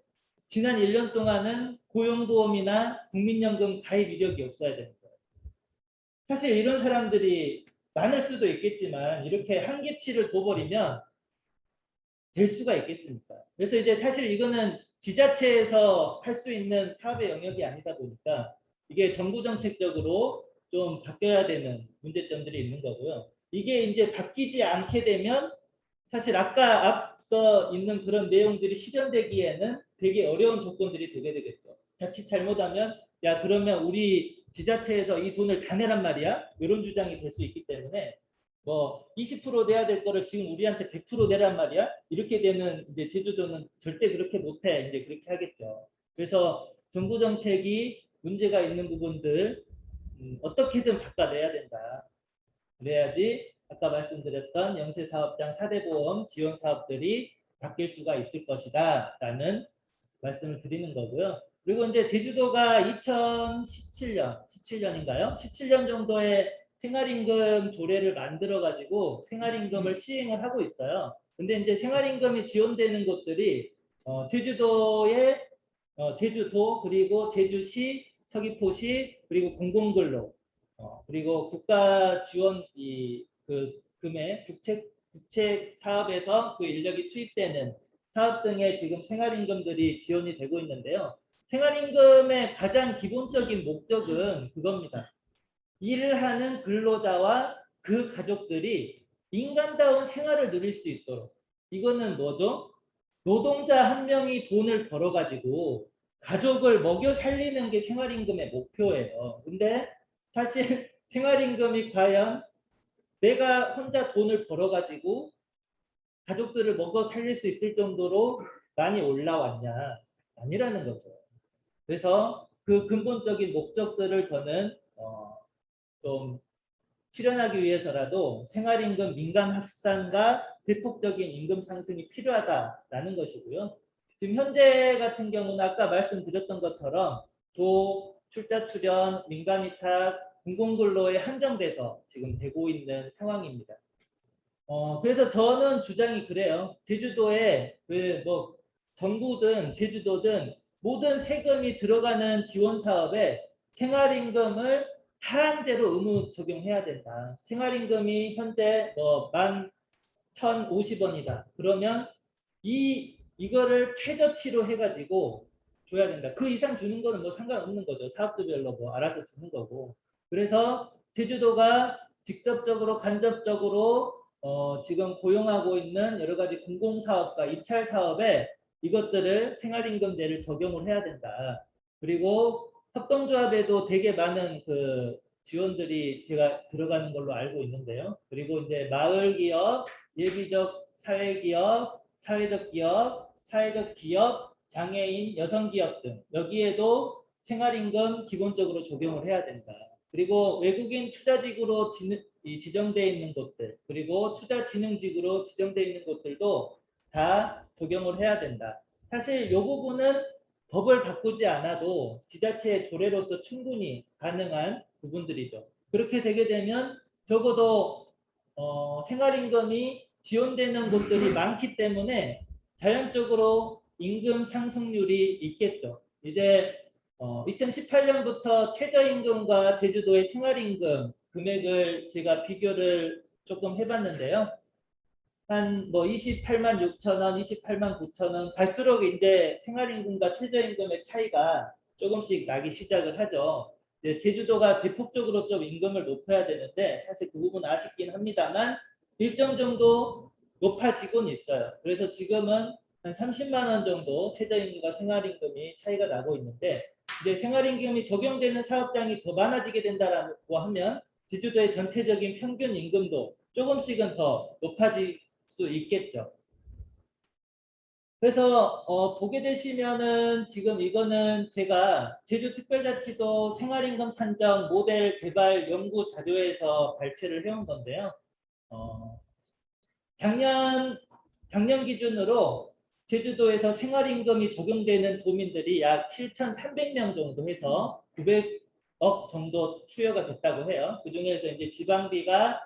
지난 1년 동안은 고용보험이나 국민연금 가입 이력이 없어야 되는 거예요. 사실 이런 사람들이 많을 수도 있겠지만 이렇게 한계치를 둬버리면 될 수가 있겠습니까? 그래서 이제 사실 이거는 지자체에서 할 수 있는 사업의 영역이 아니다 보니까 이게 정부 정책적으로 좀 바뀌어야 되는 문제점들이 있는 거고요. 이게 이제 바뀌지 않게 되면 사실 아까 앞서 있는 그런 내용들이 실현되기에는 되게 어려운 조건들이 되게 되겠죠. 자칫 잘못하면 야 그러면 우리 지자체에서 이 돈을 다 내란 말이야 이런 주장이 될 수 있기 때문에 뭐 20% 내야 될 거를 지금 우리한테 100% 내란 말이야 이렇게 되는 이제 제주도는 절대 그렇게 못해 이제 그렇게 하겠죠. 그래서 정부 정책이 문제가 있는 부분들 어떻게든 바꿔내야 된다. 그래야지 아까 말씀드렸던 영세사업장 4대 보험 지원 사업들이 바뀔 수가 있을 것이다 라는 말씀을 드리는 거고요. 그리고 이제 제주도가 17년인가요? 17년 정도의 생활임금 조례를 만들어 가지고 생활임금을 시행을 하고 있어요. 근데 이제 생활임금이 지원되는 곳들이 제주도 그리고 제주시, 서귀포시 그리고 공공근로 그리고 국가 지원 그 금액 국책 사업에서 그 인력이 투입되는 사업 등의 지금 생활임금들이 지원이 되고 있는데요. 생활임금의 가장 기본적인 목적은 그겁니다. 일을 하는 근로자와 그 가족들이 인간다운 생활을 누릴 수 있도록 이거는 뭐죠? 노동자 한 명이 돈을 벌어가지고 가족을 먹여 살리는 게 생활임금의 목표예요. 근데 사실 생활임금이 과연 내가 혼자 돈을 벌어가지고 가족들을 먹어 살릴 수 있을 정도로 많이 올라왔냐? 아니라는 거죠. 그래서 그 근본적인 목적들을 저는 좀 실현하기 위해서라도 생활임금 민감 확산과 대폭적인 임금 상승이 필요하다라는 것이고요. 지금 현재 같은 경우는 아까 말씀드렸던 것처럼 도, 출자 출연, 민간 위탁, 공공근로에 한정돼서 지금 되고 있는 상황입니다. 그래서 저는 주장이 그래요. 제주도에 그 뭐 정부든 제주도든 모든 세금이 들어가는 지원 사업에 생활임금을 하한제로 의무 적용해야 된다. 생활임금이 현재 뭐 11,050원이다. 그러면 이거를 최저치로 해가지고 줘야 된다. 그 이상 주는 거는 뭐 상관없는 거죠. 사업주별로 뭐 알아서 주는 거고. 그래서 제주도가 직접적으로 간접적으로 지금 고용하고 있는 여러 가지 공공사업과 입찰 사업에 이것들을 생활임금제를 적용을 해야 된다. 그리고 협동조합에도 되게 많은 그 지원들이 제가 들어가는 걸로 알고 있는데요. 그리고 이제 마을기업, 예비적 사회기업, 사회적 기업, 사회적 기업, 장애인, 여성기업 등 여기에도 생활임금 기본적으로 적용을 해야 된다. 그리고 외국인 투자직으로 지정되어 있는 곳들, 그리고 투자진흥직으로 지정되어 있는 곳들도 다 적용을 해야 된다. 사실 이 부분은 법을 바꾸지 않아도 지자체의 조례로서 충분히 가능한 부분들이죠. 그렇게 되게 되면 적어도 생활임금이 지원되는 곳들이 많기 때문에 자연적으로 임금 상승률이 있겠죠. 이제 2018년부터 최저임금과 제주도의 생활임금 금액을 제가 비교를 조금 해봤는데요. 한 뭐 28만 6천 원, 28만 9천 원 갈수록 이제 생활임금과 최저임금의 차이가 조금씩 나기 시작을 하죠. 제주도가 대폭적으로 좀 임금을 높여야 되는데 사실 그 부분 아쉽긴 합니다만 일정 정도 높아지고는 있어요. 그래서 지금은 한 30만 원 정도 최저임금과 생활임금이 차이가 나고 있는데 이제 생활임금이 적용되는 사업장이 더 많아지게 된다고 하면 제주도의 전체적인 평균 임금도 조금씩은 더 높아질 수 있겠죠. 그래서 보게 되시면은 지금 이거는 제가 제주특별자치도 생활임금 산정 모델 개발 연구 자료에서 발췌를 해온 건데요. 작년 기준으로 제주도에서 생활임금이 적용되는 도민들이 약 7,300명 정도 해서 900억 정도 투여가 됐다고 해요. 그 중에서 이제 지방비가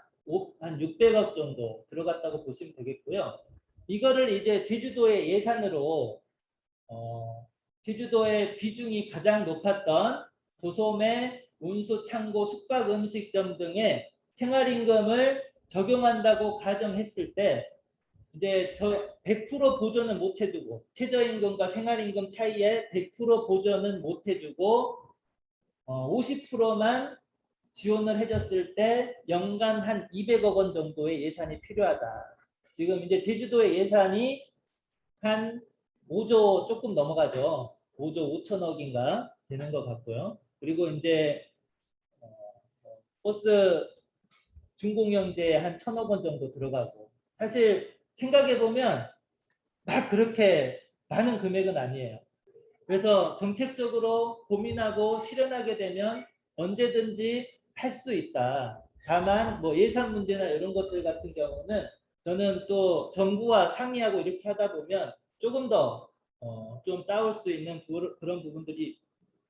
한 600억 정도 들어갔다고 보시면 되겠고요. 이거를 이제 제주도의 예산으로 제주도의 비중이 가장 높았던 도소매, 운수, 창고, 숙박, 음식점 등의 생활임금을 적용한다고 가정했을 때 이제 저 100% 보전은 못 해주고 최저임금과 생활임금 차이에 100% 보전은 못 해주고 50%만 지원을 해줬을 때 연간 한 200억 원 정도의 예산이 필요하다. 지금 이제 제주도의 예산이 한 5조 조금 넘어가죠. 5조 5천억인가 되는 것 같고요. 그리고 이제 버스 준공영제 한 1,000억 원 정도 들어가고 사실 생각해 보면 막 그렇게 많은 금액은 아니에요. 그래서 정책적으로 고민하고 실현하게 되면 언제든지 할 수 있다. 다만 뭐 예산 문제나 이런 것들 같은 경우는 저는 또 정부와 상의하고 이렇게 하다 보면 조금 더 좀 따올 수 있는 그런 부분들이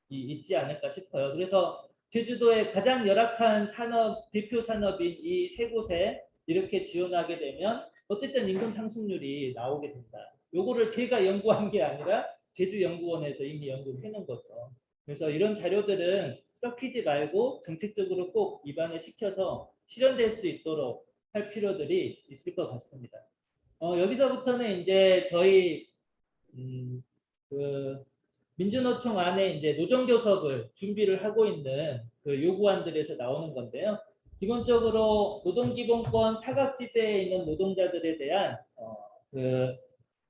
있지 않을까 싶어요. 그래서 제주도의 가장 열악한 산업 대표 산업인 이 세 곳에 이렇게 지원하게 되면 어쨌든 임금 상승률이 나오게 된다. 요거를 제가 연구한 게 아니라 제주연구원에서 이미 연구를 해놓은 거죠. 그래서 이런 자료들은 썩히지 말고 정책적으로 꼭 입안을 시켜서 실현될 수 있도록 할 필요들이 있을 것 같습니다. 여기서부터는 이제 저희 그 민주노총 안에 이제 노정교섭을 준비를 하고 있는 그 요구안들에서 나오는 건데요. 기본적으로 노동기본권 사각지대에 있는 노동자들에 대한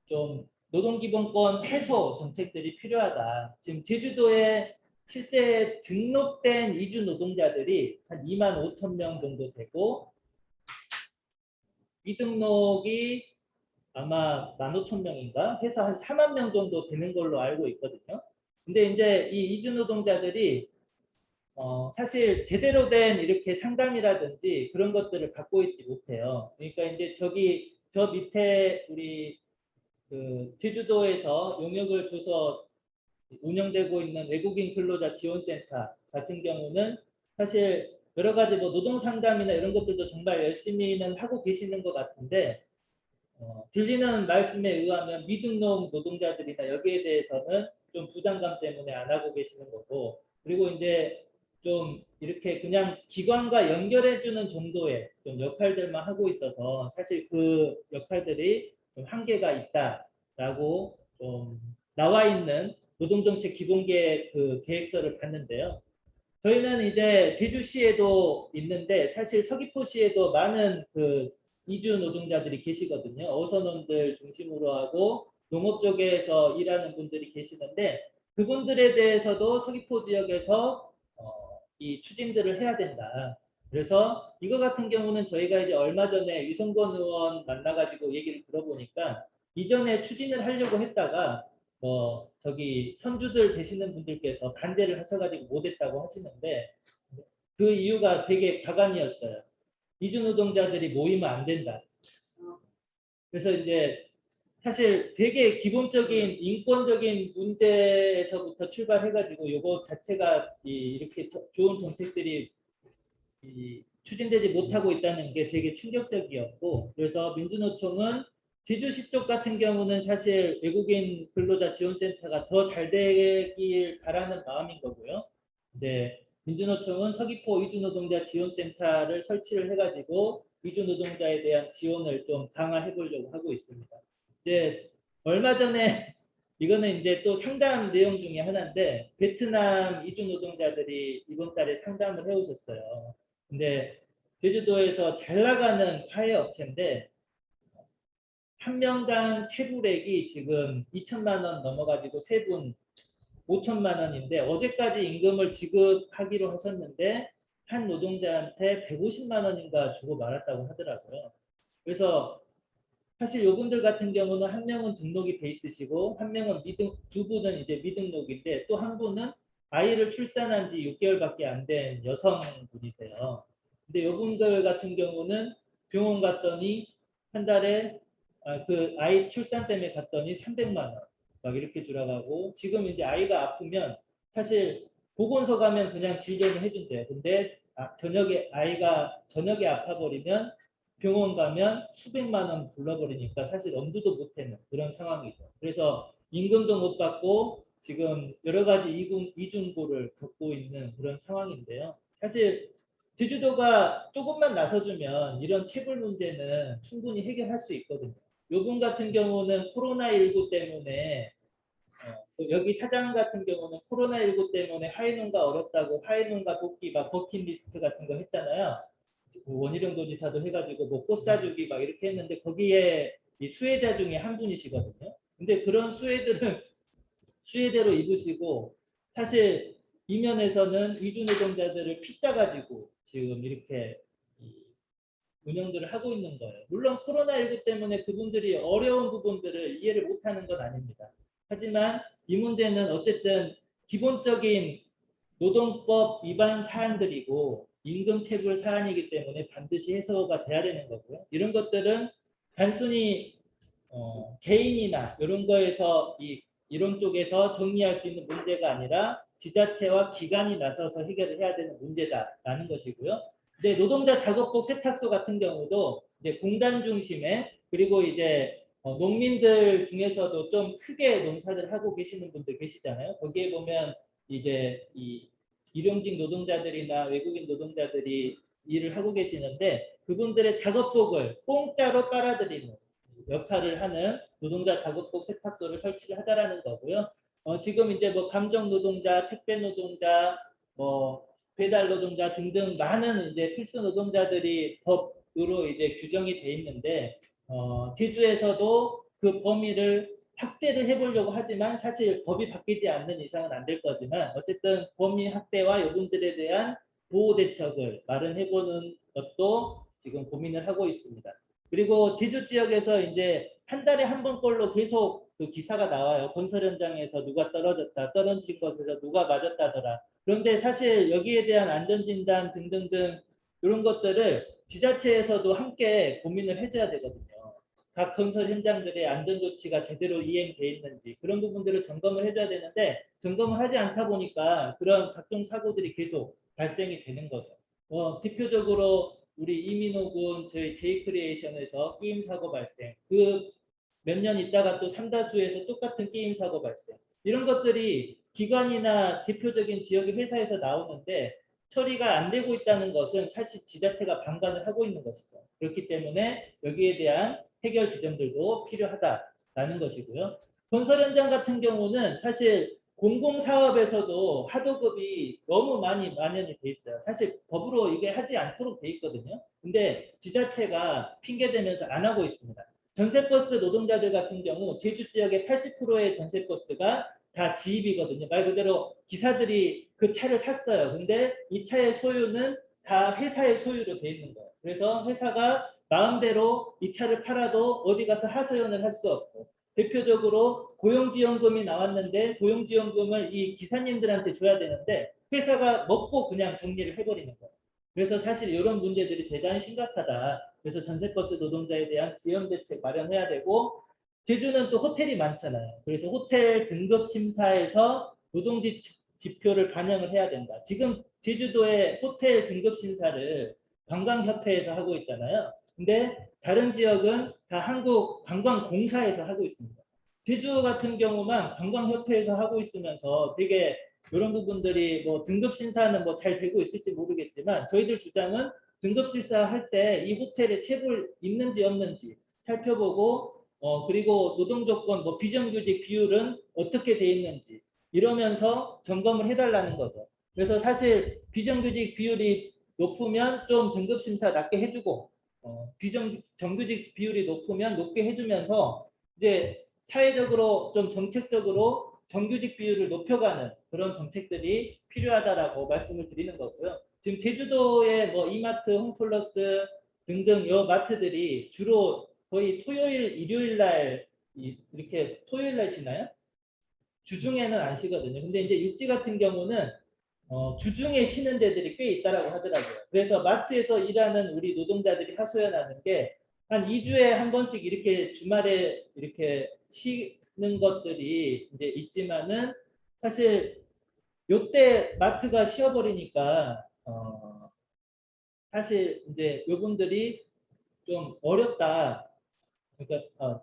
좀 노동기본권 해소 정책들이 필요하다. 지금 제주도에 실제 등록된 이주 노동자들이 한 2만 5천 명 정도 되고 미등록이 아마 15,000명인가 해서 한 4만 명 정도 되는 걸로 알고 있거든요. 근데 이제 이 이주 노동자들이 사실 제대로 된 이렇게 상담이라든지 그런 것들을 받고 있지 못해요. 그러니까 이제 저 밑에 우리 그 제주도에서 용역을 줘서 운영되고 있는 외국인 근로자 지원센터 같은 경우는 사실 여러 가지 뭐 노동 상담이나 이런 것들도 정말 열심히는 하고 계시는 것 같은데 들리는 말씀에 의하면 미등록 노동자들이나 여기에 대해서는 좀 부담감 때문에 안 하고 계시는 거고 그리고 이제 좀 이렇게 그냥 기관과 연결해주는 정도의 좀 역할들만 하고 있어서 사실 그 역할들이 좀 한계가 있다라고 좀 나와 있는 노동정책 기본계획 그 계획서를 봤는데요. 저희는 이제 제주시에도 있는데 사실 서귀포시에도 많은 그 이주 노동자들이 계시거든요. 어선원들 중심으로 하고 농업 쪽에서 일하는 분들이 계시는데 그분들에 대해서도 서귀포 지역에서 이 추진들을 해야 된다. 그래서 이거 같은 경우는 저희가 이제 얼마 전에 유성권 의원 만나가지고 얘기를 들어보니까 이전에 추진을 하려고 했다가 저기 선주들 되시는 분들께서 반대를 하셔가지고 못했다고 하시는데 그 이유가 되게 가관이었어요. 이주 노동자들이 모이면 안 된다. 그래서 이제 사실 되게 기본적인 인권적인 문제에서부터 출발해가지고 이거 자체가 이렇게 좋은 정책들이 추진되지 못하고 있다는 게 되게 충격적이었고 그래서 민주노총은 제주시 쪽 같은 경우는 사실 외국인 근로자 지원센터가 더 잘 되길 바라는 마음인 거고요. 이제 민주노총은 서귀포 이주노동자 지원센터를 설치를 해가지고 이주노동자에 대한 지원을 좀 강화해 보려고 하고 있습니다. 이제 얼마 전에 이거는 이제 또 상담 내용 중에 하나인데 베트남 이주 노동자들이 이번 달에 상담을 해오셨어요. 근데 제주도에서 잘 나가는 화해 업체인데 한 명당 체불액이 지금 2천만 원 넘어가지고 세 분 5천만 원인데 어제까지 임금을 지급하기로 하셨는데 한 노동자한테 150만 원인가 주고 말았다고 하더라고요. 그래서 사실 요분들 같은 경우는 한 명은 등록이 돼 있으시고 한 명은 두 분은 이제 미등록인데 또 한 분은 아이를 출산한 지 6개월밖에 안 된 여성분이세요. 근데 요분들 같은 경우는 병원 갔더니 한 달에 그 아이 출산 때문에 갔더니 300만 원 막 이렇게 주라고 지금 이제 아이가 아프면 사실 보건소 가면 그냥 진료를 해준대요. 근데 저녁에 아파버리면 병원 가면 수백만 원 불러버리니까 사실 엄두도 못 내는 그런 상황이죠. 그래서 임금도 못 받고 지금 여러 가지 이중고를 겪고 있는 그런 상황인데요. 사실 제주도가 조금만 나서주면 이런 체불 문제는 충분히 해결할 수 있거든요. 요분 같은 경우는 코로나19 때문에 여기 사장 같은 경우는 코로나19 때문에 하이농가 어렵다고 하이농가 복귀 막 버킷리스트 같은 거 했잖아요. 원희룡 도지사도 해가지고 뭐 꽃 사주기 막 이렇게 했는데 거기에 이 수혜자 중에 한 분이시거든요. 근데 그런 수혜들은 수혜대로 입으시고 사실 이면에서는 이주 노동자들을 핏자 가지고 지금 이렇게 운영들을 하고 있는 거예요. 물론 코로나19 때문에 그분들이 어려운 부분들을 이해를 못하는 건 아닙니다. 하지만 이 문제는 어쨌든 기본적인 노동법 위반 사안들이고 임금 체불 사안이기 때문에 반드시 해소가 돼야 되는 거고요. 이런 것들은 단순히 개인이나 이런 거에서 이런 쪽에서 정리할 수 있는 문제가 아니라 지자체와 기관이 나서서 해결을 해야 되는 문제다라는 것이고요. 근데 노동자 작업복 세탁소 같은 경우도 이제 공단 중심에 그리고 이제 농민들 중에서도 좀 크게 농사를 하고 계시는 분들 계시잖아요. 거기에 보면 이제 이 일용직 노동자들이나 외국인 노동자들이 일을 하고 계시는데 그분들의 작업복을 공짜로 빨아들이는 역할을 하는 노동자 작업복 세탁소를 설치를 하자라는 거고요. 지금 이제 뭐 감정 노동자, 택배 노동자, 뭐 배달 노동자 등등 많은 이제 필수 노동자들이 법으로 이제 규정이 돼 있는데 제주에서도 그 범위를 확대를 해보려고 하지만 사실 법이 바뀌지 않는 이상은 안 될 거지만 어쨌든 범위 확대와 이분들에 대한 보호 대책을 마련해보는 것도 지금 고민을 하고 있습니다. 그리고 제주 지역에서 이제 한 달에 한 번꼴로 계속 그 기사가 나와요. 건설 현장에서 누가 떨어졌다, 떨어진 것에서 누가 맞았다더라. 그런데 사실 여기에 대한 안전진단 등등등 이런 것들을 지자체에서도 함께 고민을 해줘야 되거든요. 각 건설 현장들의 안전조치가 제대로 이행돼 있는지 그런 부분들을 점검을 해줘야 되는데 점검을 하지 않다 보니까 그런 각종 사고들이 계속 발생이 되는 거죠. 대표적으로 우리 이민호 군 저희 제이크리에이션에서 게임 사고 발생, 그 몇 년 있다가 또 삼다수에서 똑같은 게임 사고 발생, 이런 것들이 기관이나 대표적인 지역의 회사에서 나오는데 처리가 안 되고 있다는 것은 사실 지자체가 방관을 하고 있는 것이죠. 그렇기 때문에 여기에 대한 해결 지점들도 필요하다라는 것이고요. 건설 현장 같은 경우는 사실 공공사업에서도 하도급이 너무 많이 만연이 돼 있어요. 사실 법으로 이게 하지 않도록 돼 있거든요. 근데 지자체가 핑계대면서 안 하고 있습니다. 전세버스 노동자들 같은 경우 제주 지역의 80%의 전세버스가 다 지입이거든요. 말 그대로 기사들이 그 차를 샀어요. 근데 이 차의 소유는 다 회사의 소유로 돼 있는 거예요. 그래서 회사가 마음대로 이 차를 팔아도 어디 가서 하소연을 할 수 없고, 대표적으로 고용지원금이 나왔는데 고용지원금을 이 기사님들한테 줘야 되는데 회사가 먹고 그냥 정리를 해버리는 거예요. 그래서 사실 이런 문제들이 대단히 심각하다. 그래서 전세버스 노동자에 대한 지원 대책 마련해야 되고, 제주는 또 호텔이 많잖아요. 그래서 호텔 등급 심사에서 노동 지표를 반영을 해야 된다. 지금 제주도의 호텔 등급 심사를 관광협회에서 하고 있잖아요. 근데 다른 지역은 다 한국관광공사에서 하고 있습니다. 제주 같은 경우만 관광협회에서 하고 있으면서 되게 이런 부분들이 뭐 등급 심사는 뭐 잘 되고 있을지 모르겠지만 저희들 주장은 등급 심사할 때 이 호텔에 체불 있는지 없는지 살펴보고 그리고 노동 조건 뭐 비정규직 비율은 어떻게 돼 있는지 이러면서 점검을 해달라는 거죠. 그래서 사실 비정규직 비율이 높으면 좀 등급 심사 낮게 해주고 정규직 비율이 높으면 높게 해주면서 이제 사회적으로 좀 정책적으로 정규직 비율을 높여가는 그런 정책들이 필요하다라고 말씀을 드리는 거고요. 지금 제주도의 뭐 이마트, 홈플러스 등등 요 마트들이 주로 거의 토요일, 일요일 날 이렇게 토요일 날 쉬나요? 주중에는 안 쉬거든요. 근데 이제 육지 같은 경우는 주중에 쉬는 데들이 꽤 있다라고 하더라고요. 그래서 마트에서 일하는 우리 노동자들이 하소연하는 게 한 2주에 한 번씩 이렇게 주말에 이렇게 쉬는 것들이 이제 있지만은 사실 요때 마트가 쉬어버리니까 사실 이제 요분들이 좀 어렵다. 그러니까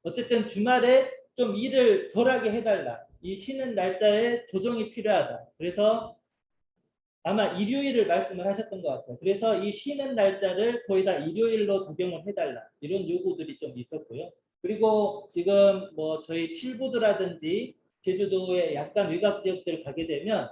어쨌든 주말에 좀 일을 덜하게 해달라. 이 쉬는 날짜에 조정이 필요하다. 그래서 아마 일요일을 말씀을 하셨던 것 같아요. 그래서 이 쉬는 날짜를 거의 다 일요일로 적용을 해달라. 이런 요구들이 좀 있었고요. 그리고 지금 뭐 저희 칠부드라든지 제주도의 약간 외곽 지역들 가게 되면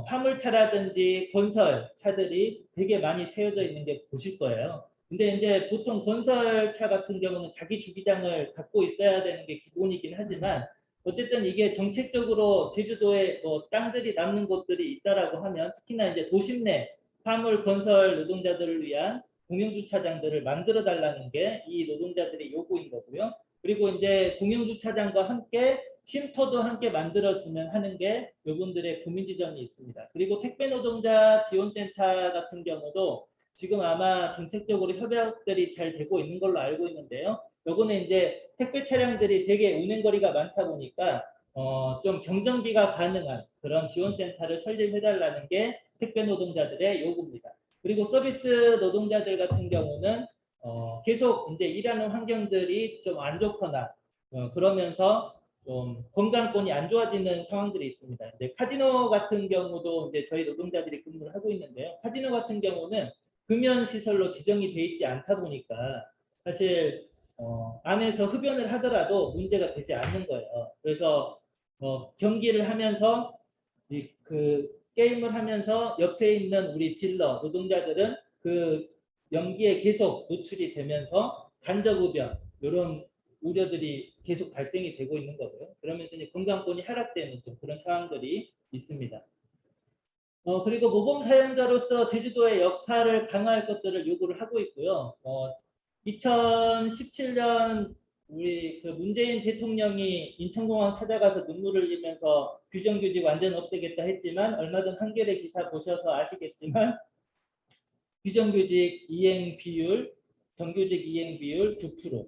화물차라든지 건설 차들이 되게 많이 세워져 있는 게 보실 거예요. 근데 이제 보통 건설차 같은 경우는 자기 주기장을 갖고 있어야 되는 게 기본이긴 하지만 어쨌든 이게 정책적으로 제주도에 뭐 땅들이 남는 곳들이 있다라고 하면 특히나 이제 도심 내 화물 건설 노동자들을 위한 공영주차장들을 만들어 달라는 게 이 노동자들의 요구인 거고요. 그리고 이제 공영주차장과 함께 쉼터도 함께 만들었으면 하는 게 이분들의 고민 지점이 있습니다. 그리고 택배 노동자 지원센터 같은 경우도 지금 아마 정책적으로 협약들이 잘 되고 있는 걸로 알고 있는데요. 요거는 이제 택배 차량들이 되게 운행거리가 많다 보니까 좀 경정비가 가능한 그런 지원센터를 설립해달라는 게 택배 노동자들의 요구입니다. 그리고 서비스 노동자들 같은 경우는 계속 이제 일하는 환경들이 좀 안 좋거나 그러면서 좀 건강권이 안 좋아지는 상황들이 있습니다. 이제 카지노 같은 경우도 이제 저희 노동자들이 근무를 하고 있는데요. 카지노 같은 경우는 금연 시설로 지정이 돼 있지 않다 보니까 사실 안에서 흡연을 하더라도 문제가 되지 않는 거예요. 그래서 경기를 하면서 그 게임을 하면서 옆에 있는 우리 딜러 노동자들은 그 연기에 계속 노출이 되면서 간접 흡연 이런 우려들이 계속 발생이 되고 있는 거고요. 그러면서 이제 건강권이 하락되는 좀 그런 상황들이 있습니다. 그리고 모범 사용자로서 제주도의 역할을 강화할 것들을 요구를 하고 있고요. 2017년 우리 그 문재인 대통령이 인천공항 찾아가서 눈물을 흘리면서 규정규직 완전 없애겠다 했지만 얼마 전 한겨레 기사 보셔서 아시겠지만 규정규직 이행 비율, 정규직 이행 비율 9%.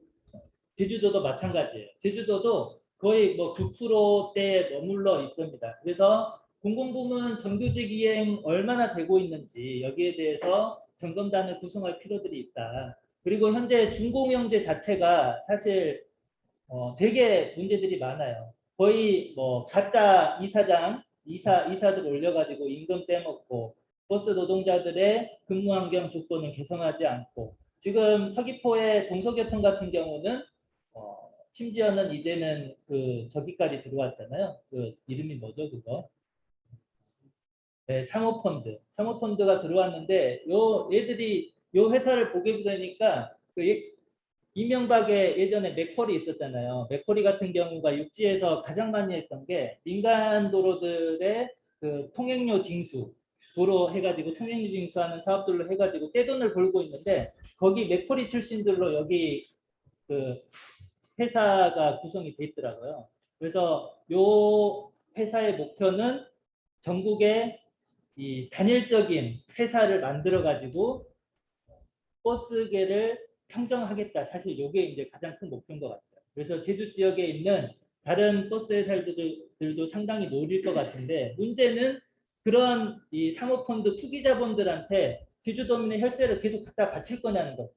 제주도도 마찬가지예요. 제주도도 거의 뭐 9%대에 머물러 있습니다. 그래서 공공부문 정규직 이행 얼마나 되고 있는지 여기에 대해서 점검단을 구성할 필요들이 있다. 그리고 현재 준공영제 자체가 사실 되게 문제들이 많아요. 거의 뭐 가짜 이사들 올려가지고 임금 떼먹고 버스 노동자들의 근무 환경 조건을 개선하지 않고 지금 서귀포의 동서교통 같은 경우는 심지어는 이제는 그 저기까지 들어왔잖아요. 그 이름이 뭐죠 그거? 네, 사모펀드가 들어왔는데 요 얘들이 요 회사를 보게 되니까 그 이명박의 예전에 맥쿼리 있었잖아요. 맥쿼리 같은 경우가 육지에서 가장 많이 했던 게 민간 도로들의 그 통행료 징수 도로 해가지고 통행료 징수하는 사업들로 해가지고 떼돈을 벌고 있는데 거기 맥쿼리 출신들로 여기 그 회사가 구성이 돼 있더라고요. 그래서 요 회사의 목표는 전국에 이 단일적인 회사를 만들어 가지고 버스계를 평정하겠다. 사실 이게 이제 가장 큰 목표인 것 같아요. 그래서 제주 지역에 있는 다른 버스 회사들도 상당히 노릴 것 같은데 문제는 그런 이 사모펀드 투기자본들한테 제주도민의 혈세를 계속 갖다 바칠 거냐는 거죠.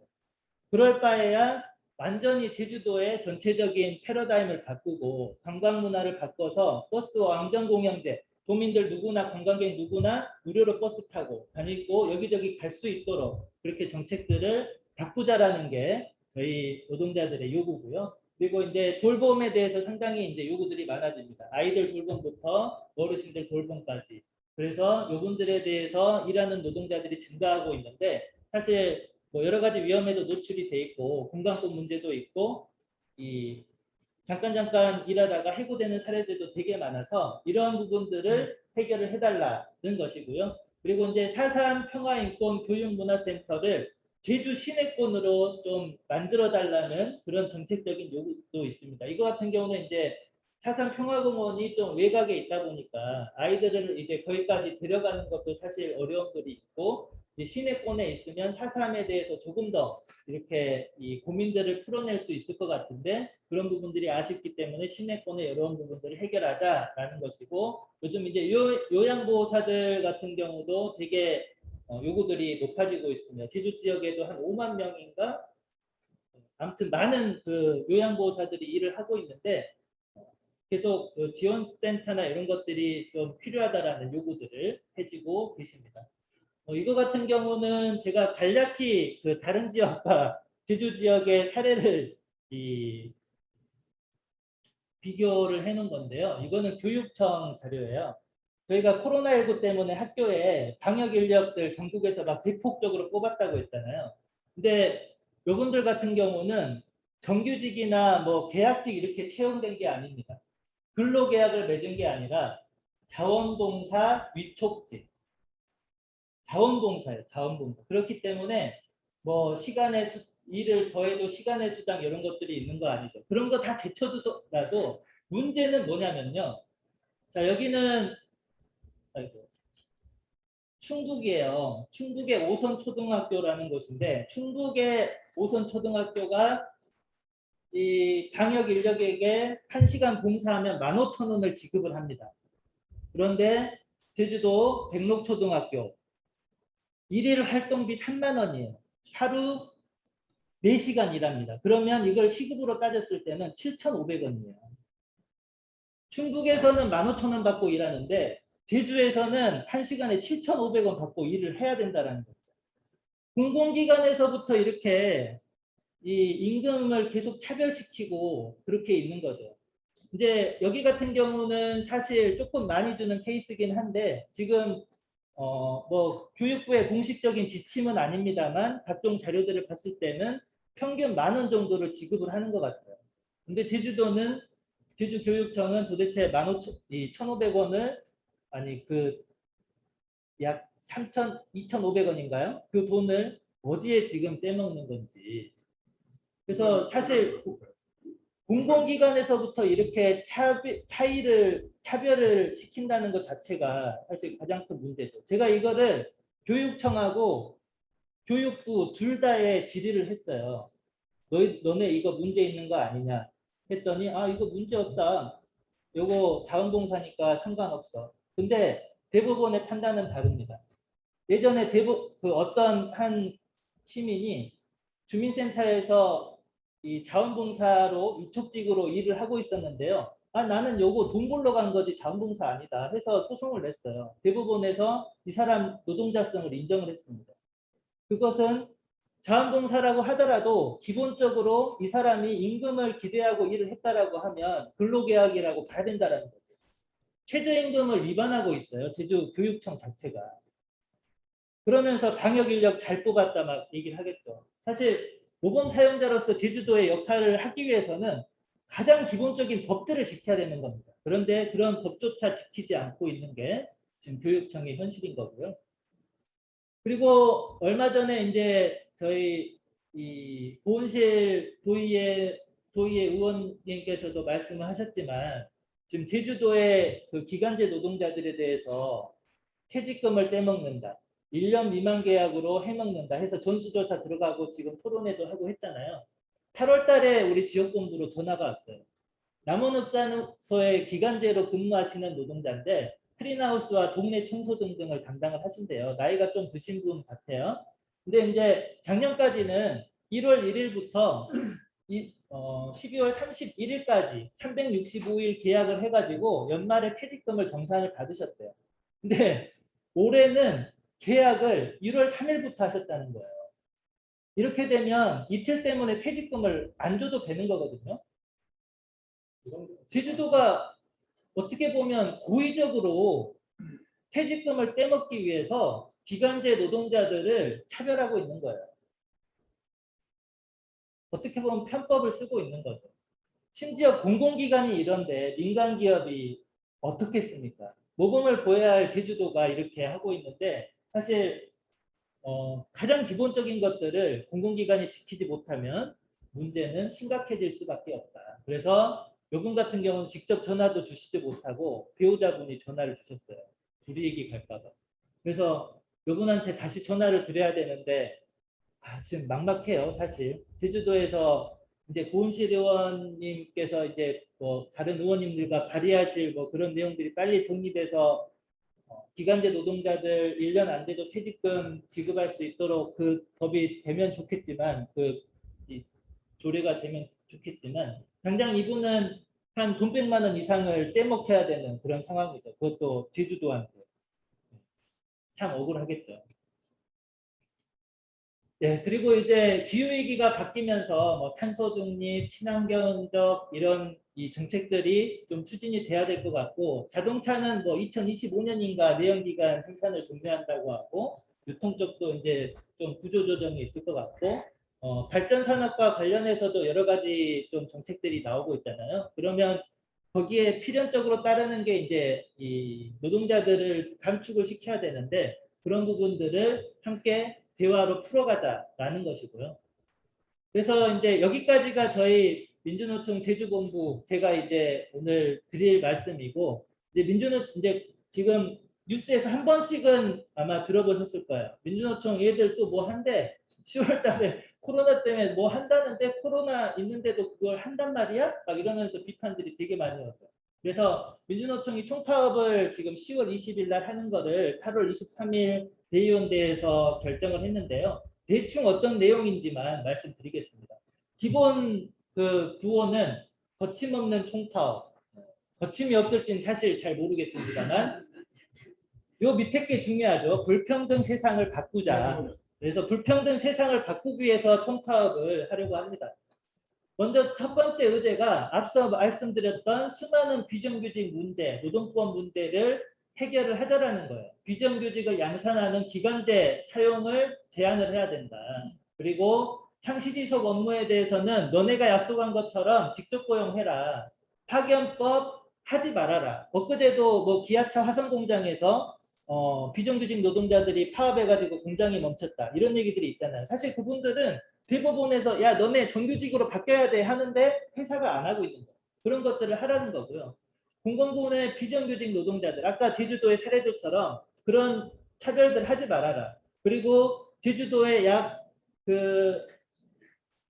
그럴 바에야 완전히 제주도의 전체적인 패러다임을 바꾸고 관광 문화를 바꿔서 버스와 왕정공영제 도민들 누구나 관광객 누구나 무료로 버스 타고 다니고 여기저기 갈 수 있도록 그렇게 정책들을 바꾸자라는 게 저희 노동자들의 요구고요. 그리고 이제 돌봄에 대해서 상당히 이제 요구들이 많아집니다. 아이들 돌봄부터 어르신들 돌봄까지. 그래서 요분들에 대해서 일하는 노동자들이 증가하고 있는데 사실 뭐 여러 가지 위험에도 노출이 돼 있고 건강권 문제도 있고 이 잠깐 일하다가 해고되는 사례들도 되게 많아서 이러한 부분들을 해결을 해달라는 것이고요. 그리고 이제 4.3 평화인권교육문화센터를 제주 시내권으로 좀 만들어달라는 그런 정책적인 요구도 있습니다. 이거 같은 경우는 이제 4.3 평화공원이 좀 외곽에 있다 보니까 아이들을 이제 거기까지 데려가는 것도 사실 어려움들이 있고 시내권에 있으면 4.3에 대해서 조금 더 이렇게 이 고민들을 풀어낼 수 있을 것 같은데 그런 부분들이 아쉽기 때문에 시내권의 이런 부분들을 해결하자라는 것이고 요즘 이제 요양보호사들 같은 경우도 되게 요구들이 높아지고 있습니다. 제주 지역에도 한 5만 명인가 아무튼 많은 그 요양보호사들이 일을 하고 있는데 계속 그 지원센터나 이런 것들이 좀 필요하다라는 요구들을 해지고 계십니다. 이거 같은 경우는 제가 간략히 그 다른 지역과 제주 지역의 사례를 비교를 해놓은 건데요. 이거는 교육청 자료예요. 저희가 코로나19 때문에 학교에 방역 인력들 전국에서 막 대폭적으로 뽑았다고 했잖아요. 근데 요분들 같은 경우는 정규직이나 뭐 계약직 이렇게 채용된 게 아닙니다. 근로계약을 맺은 게 아니라 자원봉사 위촉직. 자원봉사예요. 자원봉사. 그렇기 때문에 뭐 일을 더해도 시간의 수당 이런 것들이 있는 거 아니죠. 그런 거 다 제쳐두더라도 문제는 뭐냐면요. 자 여기는 충북이에요. 충북의 오선초등학교라는 곳인데 충북의 오선초등학교가 이 방역 인력에게 1시간 봉사하면 15,000원을 지급을 합니다. 그런데 제주도 백록초등학교 일일 활동비 3만 원이에요. 하루 4시간 일합니다. 그러면 이걸 시급으로 따졌을 때는 7,500원이에요. 충북에서는 15,000원 받고 일하는데 제주에서는 1시간에 7,500원 받고 일을 해야 된다는 거죠. 공공기관에서부터 이렇게 이 임금을 계속 차별시키고 그렇게 있는 거죠. 이제 여기 같은 경우는 사실 조금 많이 주는 케이스긴 한데 지금 뭐 교육부의 공식적인 지침은 아닙니다만 각종 자료들을 봤을 때는 평균 10,000원 정도를 지급을 하는 것 같아요. 근데 제주교육청은 도대체 1,500원을 아니 그 약 2,500원인가요? 그 돈을 어디에 지금 떼먹는 건지. 그래서 사실 공공기관에서부터 이렇게 차별을 시킨다는 것 자체가 사실 가장 큰 문제죠. 제가 이거를 교육청하고 교육부 둘 다에 질의를 했어요. 너네 이거 문제 있는 거 아니냐 했더니 아 이거 문제 없다. 요거 자원봉사니까 상관없어. 근데 대법원의 판단은 다릅니다. 예전에 그 어떤 한 시민이 주민센터에서 이 자원봉사로 이촉직으로 일을 하고 있었는데요. 아, 나는 요거 돈 벌러 간 거지 자원봉사 아니다 해서 소송을 냈어요. 대법원에서 이 사람 노동자성을 인정을 했습니다. 그것은 자원봉사라고 하더라도 기본적으로 이 사람이 임금을 기대하고 일을 했다라고 하면 근로계약이라고 봐야 된다는 거죠. 최저임금을 위반하고 있어요. 제주교육청 자체가. 그러면서 방역 인력 잘 뽑았다 막 얘기를 하겠죠. 사실 모범 사용자로서 제주도의 역할을 하기 위해서는 가장 기본적인 법들을 지켜야 되는 겁니다. 그런데 그런 법조차 지키지 않고 있는 게 지금 교육청의 현실인 거고요. 그리고 얼마 전에 이제 저희 이 보훈실 도의회 의원님께서도 말씀을 하셨지만 지금 제주도의 그 기간제 노동자들에 대해서 퇴직금을 떼먹는다. 1년 미만 계약으로 해먹는다 해서 전수조사 들어가고 지금 토론회도 하고 했잖아요. 8월 달에 우리 지역본부로 전화가 왔어요. 남원읍사무소에 기간제로 근무하시는 노동자인데 크린하우스와 동네 청소 등등을 담당을 하신대요. 나이가 좀 드신 분 같아요. 근데 이제 작년까지는 1월 1일부터 12월 31일까지 365일 계약을 해가지고 연말에 퇴직금을 정산을 받으셨대요. 근데 올해는 계약을 1월 3일부터 하셨다는 거예요. 이렇게 되면 이틀 때문에 퇴직금을 안 줘도 되는 거거든요. 제주도가 어떻게 보면 고의적으로 퇴직금을 떼먹기 위해서 기간제 노동자들을 차별하고 있는 거예요. 어떻게 보면 편법을 쓰고 있는 거죠. 심지어 공공기관이 이런데 민간 기업이 어떻겠습니까? 모범을 보여야 할 제주도가 이렇게 하고 있는데 사실 가장 기본적인 것들을 공공기관이 지키지 못하면 문제는 심각해질 수밖에 없다. 그래서 요분 같은 경우는 직접 전화도 주시지 못하고 배우자분이 전화를 주셨어요. 불이익이 갈까 봐. 그래서 요분한테 다시 전화를 드려야 되는데 지금 막막해요, 사실. 제주도에서 이제 고은실 의원님께서 이제 뭐 다른 의원님들과 발의하실 뭐 그런 내용들이 빨리 정리돼서 기간제 노동자들 1년 안 돼도 퇴직금 지급할 수 있도록 그 법이 되면 좋겠지만 이 조례가 되면 좋겠지만 당장 이분은 한 돈 100만 원 이상을 떼먹혀야 되는 그런 상황이죠. 그것도 제주도한테. 참 억울하겠죠. 네, 그리고 이제 기후위기가 바뀌면서 뭐 탄소 중립, 친환경적 이런 이 정책들이 좀 추진이 돼야 될 것 같고 자동차는 뭐 2025년인가 내연기관 생산을 종료한다고 하고 유통 쪽도 이제 좀 구조조정이 있을 것 같고 발전 산업과 관련해서도 여러 가지 좀 정책들이 나오고 있잖아요. 그러면 거기에 필연적으로 따르는 게 이제 이 노동자들을 감축을 시켜야 되는데 그런 부분들을 함께 대화로 풀어가자라는 것이고요. 그래서 이제 여기까지가 저희 민주노총 제주본부 제가 이제 오늘 드릴 말씀이고 이제 이제 지금 뉴스에서 한 번씩은 아마 들어보셨을 거예요. 민주노총 얘들 또 뭐 한대 10월 달에 코로나 때문에 뭐 한다는데 코로나 있는데도 그걸 한단 말이야? 막 이러면서 비판들이 되게 많이 왔어요. 그래서 민주노총이 총파업을 지금 10월 20일 날 하는 거를 8월 23일 대의원대에서 결정을 했는데요. 대충 어떤 내용인지만 말씀드리겠습니다. 기본 그 구호는 거침없는 총파업. 거침이 없을지는 사실 잘 모르겠습니다만 요 밑에 게 중요하죠. 불평등 세상을 바꾸자. 그래서 불평등 세상을 바꾸기 위해서 총파업을 하려고 합니다. 먼저 첫 번째 의제가 앞서 말씀드렸던 수많은 비정규직 문제, 노동법 문제를 해결을 하자라는 거예요. 비정규직을 양산하는 기간제 사용을 제한을 해야 된다. 그리고 상시지속 업무에 대해서는 너네가 약속한 것처럼 직접 고용해라. 파견법 하지 말아라. 엊그제도 뭐 기아차 화성 공장에서 비정규직 노동자들이 파업해가지고 공장이 멈췄다. 이런 얘기들이 있잖아요. 사실 그분들은 대법원에서 야 너네 정규직으로 바뀌어야 돼 하는데 회사가 안 하고 있는 거예요. 그런 것들을 하라는 거고요. 공공부문의 비정규직 노동자들 아까 제주도의 사례들처럼 그런 차별들 하지 말아라. 그리고 제주도의 약그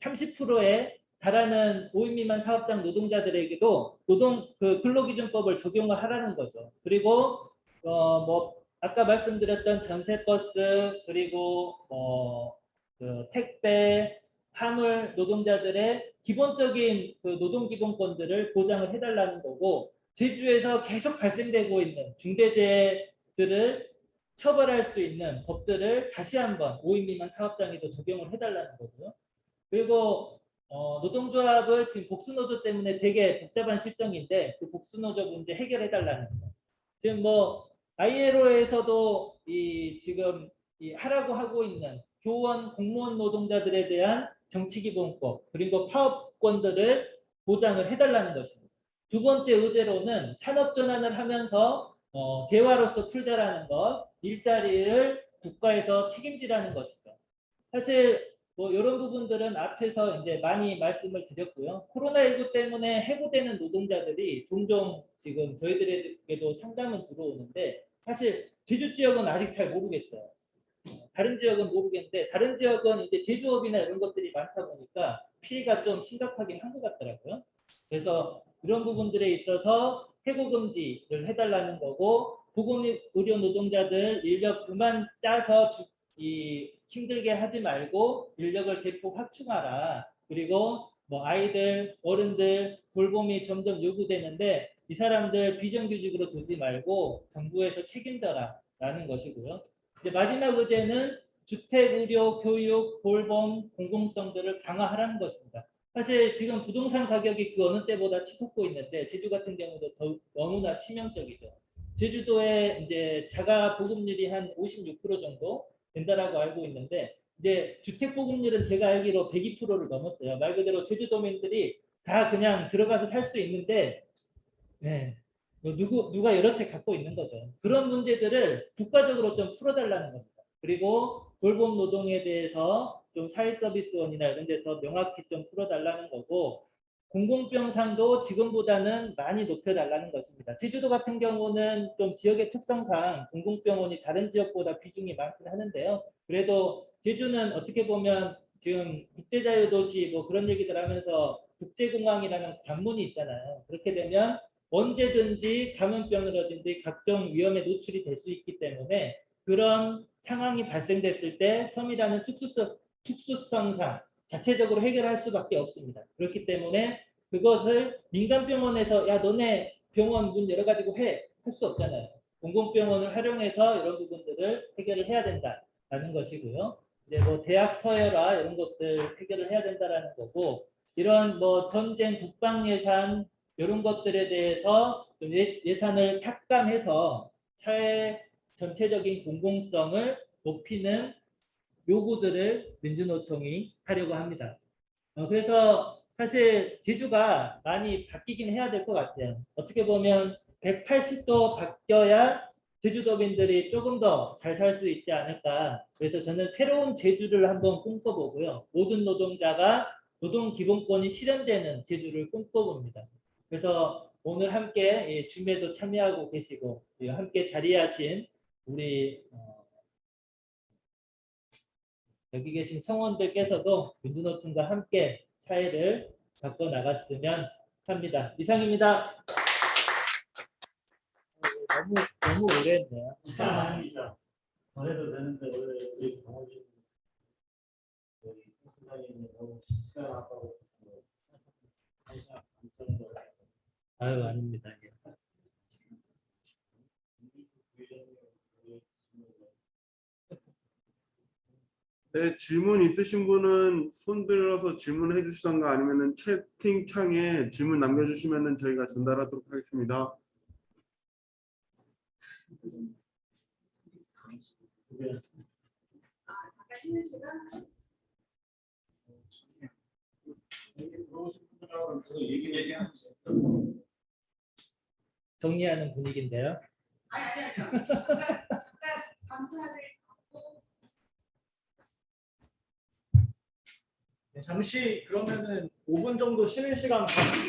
30%에 달하는 5인 미만 사업장 노동자들에게도 노동 그 근로기준법을 적용을 하라는 거죠. 그리고 뭐 아까 말씀드렸던 전세버스 그리고 그 택배, 화물 노동자들의 기본적인 그 노동기본권들을 보장을 해달라는 거고 제주에서 계속 발생되고 있는 중대재해들을 처벌할 수 있는 법들을 다시 한번 5인 미만 사업장에도 적용을 해달라는 거고요. 그리고 노동조합을 지금 복수노조 때문에 되게 복잡한 실정인데 그 복수노조 문제 해결해달라는 거. 지금 뭐 ILO에서도 지금 하라고 하고 있는 교원, 공무원 노동자들에 대한 정치기본법 그리고 파업권들을 보장을 해달라는 것입니다. 두 번째 의제로는 산업전환을 하면서 대화로서 풀자라는 것, 일자리를 국가에서 책임지라는 것이죠. 사실 뭐 이런 부분들은 앞에서 이제 많이 말씀을 드렸고요. 코로나19 때문에 해고되는 노동자들이 종종 지금 저희들에게도 상담은 들어오는데 사실 제주 지역은 아직 잘 모르겠어요. 다른 지역은 모르겠는데 다른 지역은 이제 제조업이나 이런 것들이 많다 보니까 피해가 좀 심각하긴 한 것 같더라고요. 그래서 이런 부분들에 있어서 해고 금지를 해달라는 거고 보건의료 노동자들 인력 그만 짜서 힘들게 하지 말고 인력을 대폭 확충하라. 그리고 뭐 아이들, 어른들 돌봄이 점점 요구되는데 이 사람들 비정규직으로 두지 말고 정부에서 책임져라라는 것이고요. 이제 마지막 의제는 주택, 의료, 교육, 돌봄, 공공성들을 강화하라는 것입니다. 사실 지금 부동산 가격이 그 어느 때보다 치솟고 있는데 제주 같은 경우도 너무나 치명적이죠. 제주도의 이제 자가 보급률이 한 56% 정도 된다라고 알고 있는데 이제 주택 보급률은 제가 알기로 102%를 넘었어요. 말 그대로 제주도민들이 다 그냥 들어가서 살 수 있는데 네. 누가 여러 채 갖고 있는 거죠. 그런 문제들을 국가적으로 좀 풀어달라는 겁니다. 그리고 돌봄 노동에 대해서 좀 사회서비스원이나 이런 데서 명확히 좀 풀어달라는 거고 공공병상도 지금보다는 많이 높여달라는 것입니다. 제주도 같은 경우는 좀 지역의 특성상 공공병원이 다른 지역보다 비중이 많긴 하는데요. 그래도 제주는 어떻게 보면 지금 국제자유도시 뭐 그런 얘기들 하면서 국제공항이라는 관문이 있잖아요. 그렇게 되면 언제든지 감염병이라든지 각종 위험에 노출이 될 수 있기 때문에 그런 상황이 발생됐을 때 섬이라는 특수성상 자체적으로 해결할 수밖에 없습니다. 그렇기 때문에 그것을 민간병원에서 야 너네 병원 문 열어가지고 할 수 없잖아요. 공공병원을 활용해서 이런 부분들을 해결을 해야 된다라는 것이고요. 이제 뭐 대학 서열화 이런 것들 해결을 해야 된다라는 거고 이런 뭐 전쟁 국방 예산 이런 것들에 대해서 예산을 삭감해서 사회 전체적인 공공성을 높이는 요구들을 민주노총이 하려고 합니다. 그래서 사실 제주가 많이 바뀌긴 해야 될 것 같아요. 어떻게 보면 180도 바뀌어야 제주도민들이 조금 더 잘 살 수 있지 않을까. 그래서 저는 새로운 제주를 한번 꿈꿔보고요. 모든 노동자가 노동기본권이 실현되는 제주를 꿈꿔봅니다. 그래서 오늘 함께 줌에도 참여하고 계시고 함께 자리하신 우리 여기 계신 성원들께서도 민주노총과 함께 사회를 바꿔 나갔으면 합니다. 이상입니다. 너무 오래 했네요. 아닙니다. 더 해도 되는데 원래 우리 강호진 여기 선생님이 너무 시간 아까워 항상 감사합니다. 아유 아닙니다. 예. 네, 질문 있으신 분은 손 들어서 질문해 주시던가 아니면은 채팅창에 질문 남겨주시면은 저희가 전달하도록 하겠습니다. 네. 잠깐 쉬는 시간? 하고 싶은 분하고 계속 얘기하면서 정리하는 분위기인데요. 아니요. 잠깐 감사를 받고 네, 잠시 그러면은 5분 정도 쉬는 시간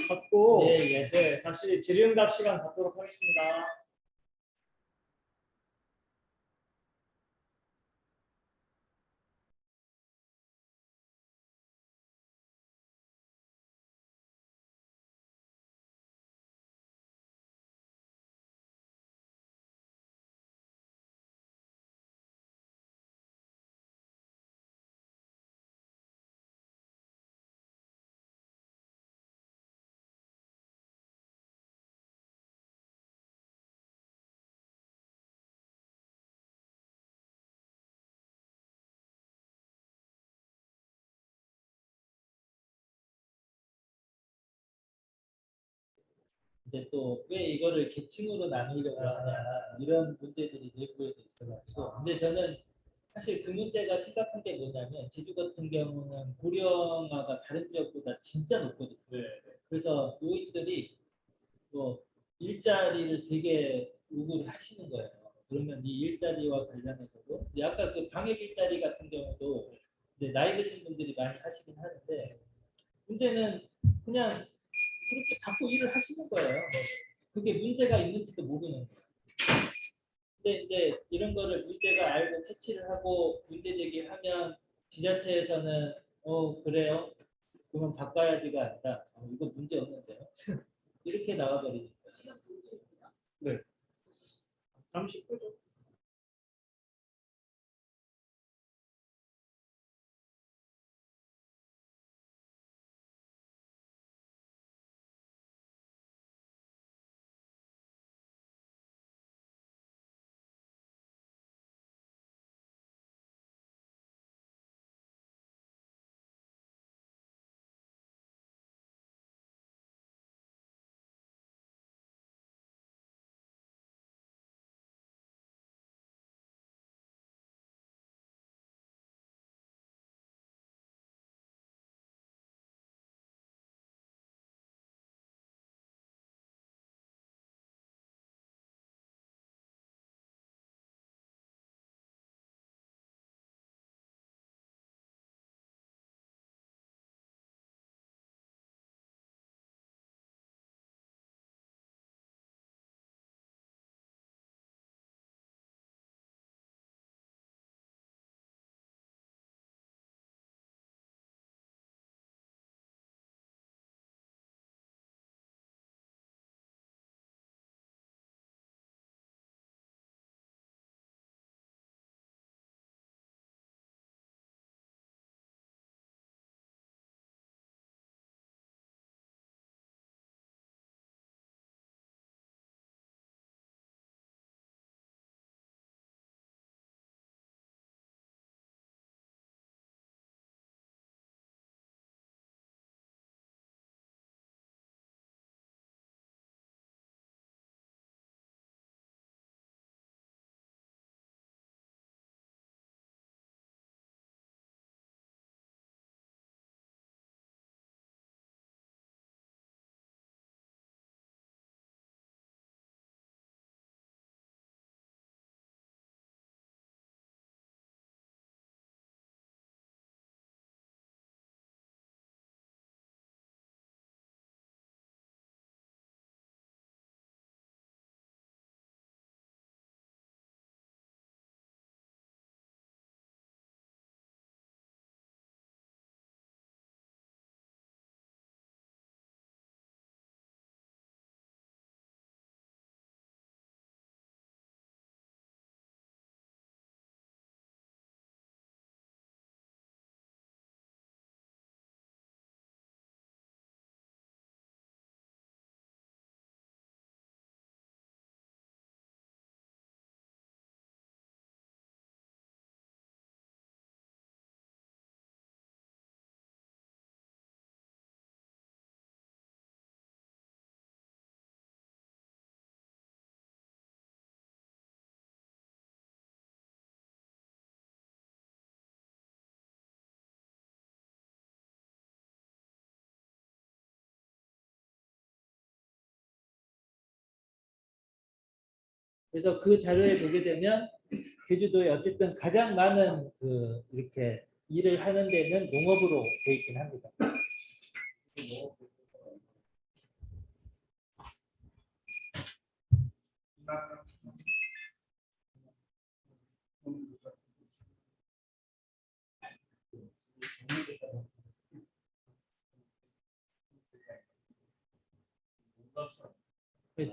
갖고 예. 네, 다시 질의응답 시간 갖도록 하겠습니다. 이제 또 왜 이거를 계층으로 나누려고 하냐 이런 문제들이 내부에서 있어가지고 근데 저는 사실 그 문제가 심각한 게 뭐냐면 제주 같은 경우는 고령화가 다른 지역보다 진짜 높거든요. 그래서 노인들이 뭐 일자리를 되게 요구를 하시는 거예요. 그러면 이 일자리와 관련해서도 이제 아까 그 방역 일자리 같은 경우도 이제 나이 드신 분들이 많이 하시긴 하는데 문제는 그냥 그렇게 갖고 일을 하시는 거예요. 그게 문제가 있는지도 모르는 거예요. 근데 이제 이런 거를 문제가 알고 캐치를 하고 문제 제기하면 지자체에서는 그래요. 그러면 바꿔야지가 아니라 이거 문제 없는데요. 이렇게 나와버리니까. 지금 보고 잠시 끄죠. 그래서 그 자료에 보게 되면 제주도에 어쨌든 가장 많은 그 이렇게 일을 하는 데는 농업으로 돼 있긴 합니다.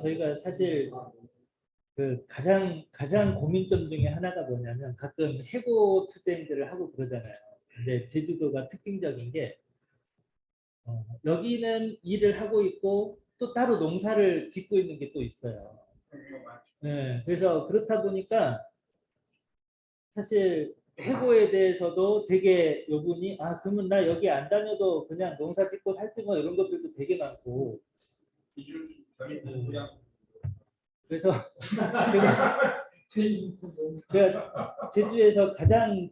저희가 사실 그 가장 고민점 중에 하나가 뭐냐면 가끔 해고 투쟁들을 하고 그러잖아요. 근데 제주도가 특징적인 게 여기는 일을 하고 있고 또 따로 농사를 짓고 있는 게 또 있어요. 네, 그래서 그렇다 보니까 사실 해고에 대해서도 되게 요분이 그러면 나 여기 안 다녀도 그냥 농사 짓고 살지 뭐 이런 것들도 되게 많고 그래서 제가 제주에서 가장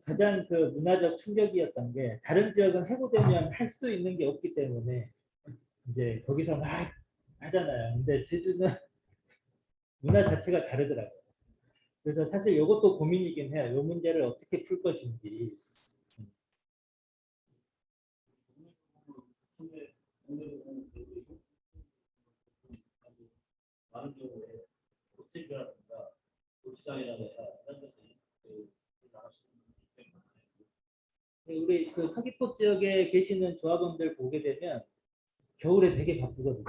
그 문화적 충격이었던 게 다른 지역은 해고되면 할 수 있는 게 없기 때문에 이제 거기서 막 하잖아요. 근데 제주는 문화 자체가 다르더라고요. 그래서 사실 이것도 고민이긴 해요. 이 문제를 어떻게 풀 것인지. 많은 경우에 호텔이라든가 고추장이라든가 이런 것들이 나가시는 분들이 많아요. 우리 그 서귀포 지역에 계시는 조합원들 보게 되면 겨울에 되게 바쁘거든요.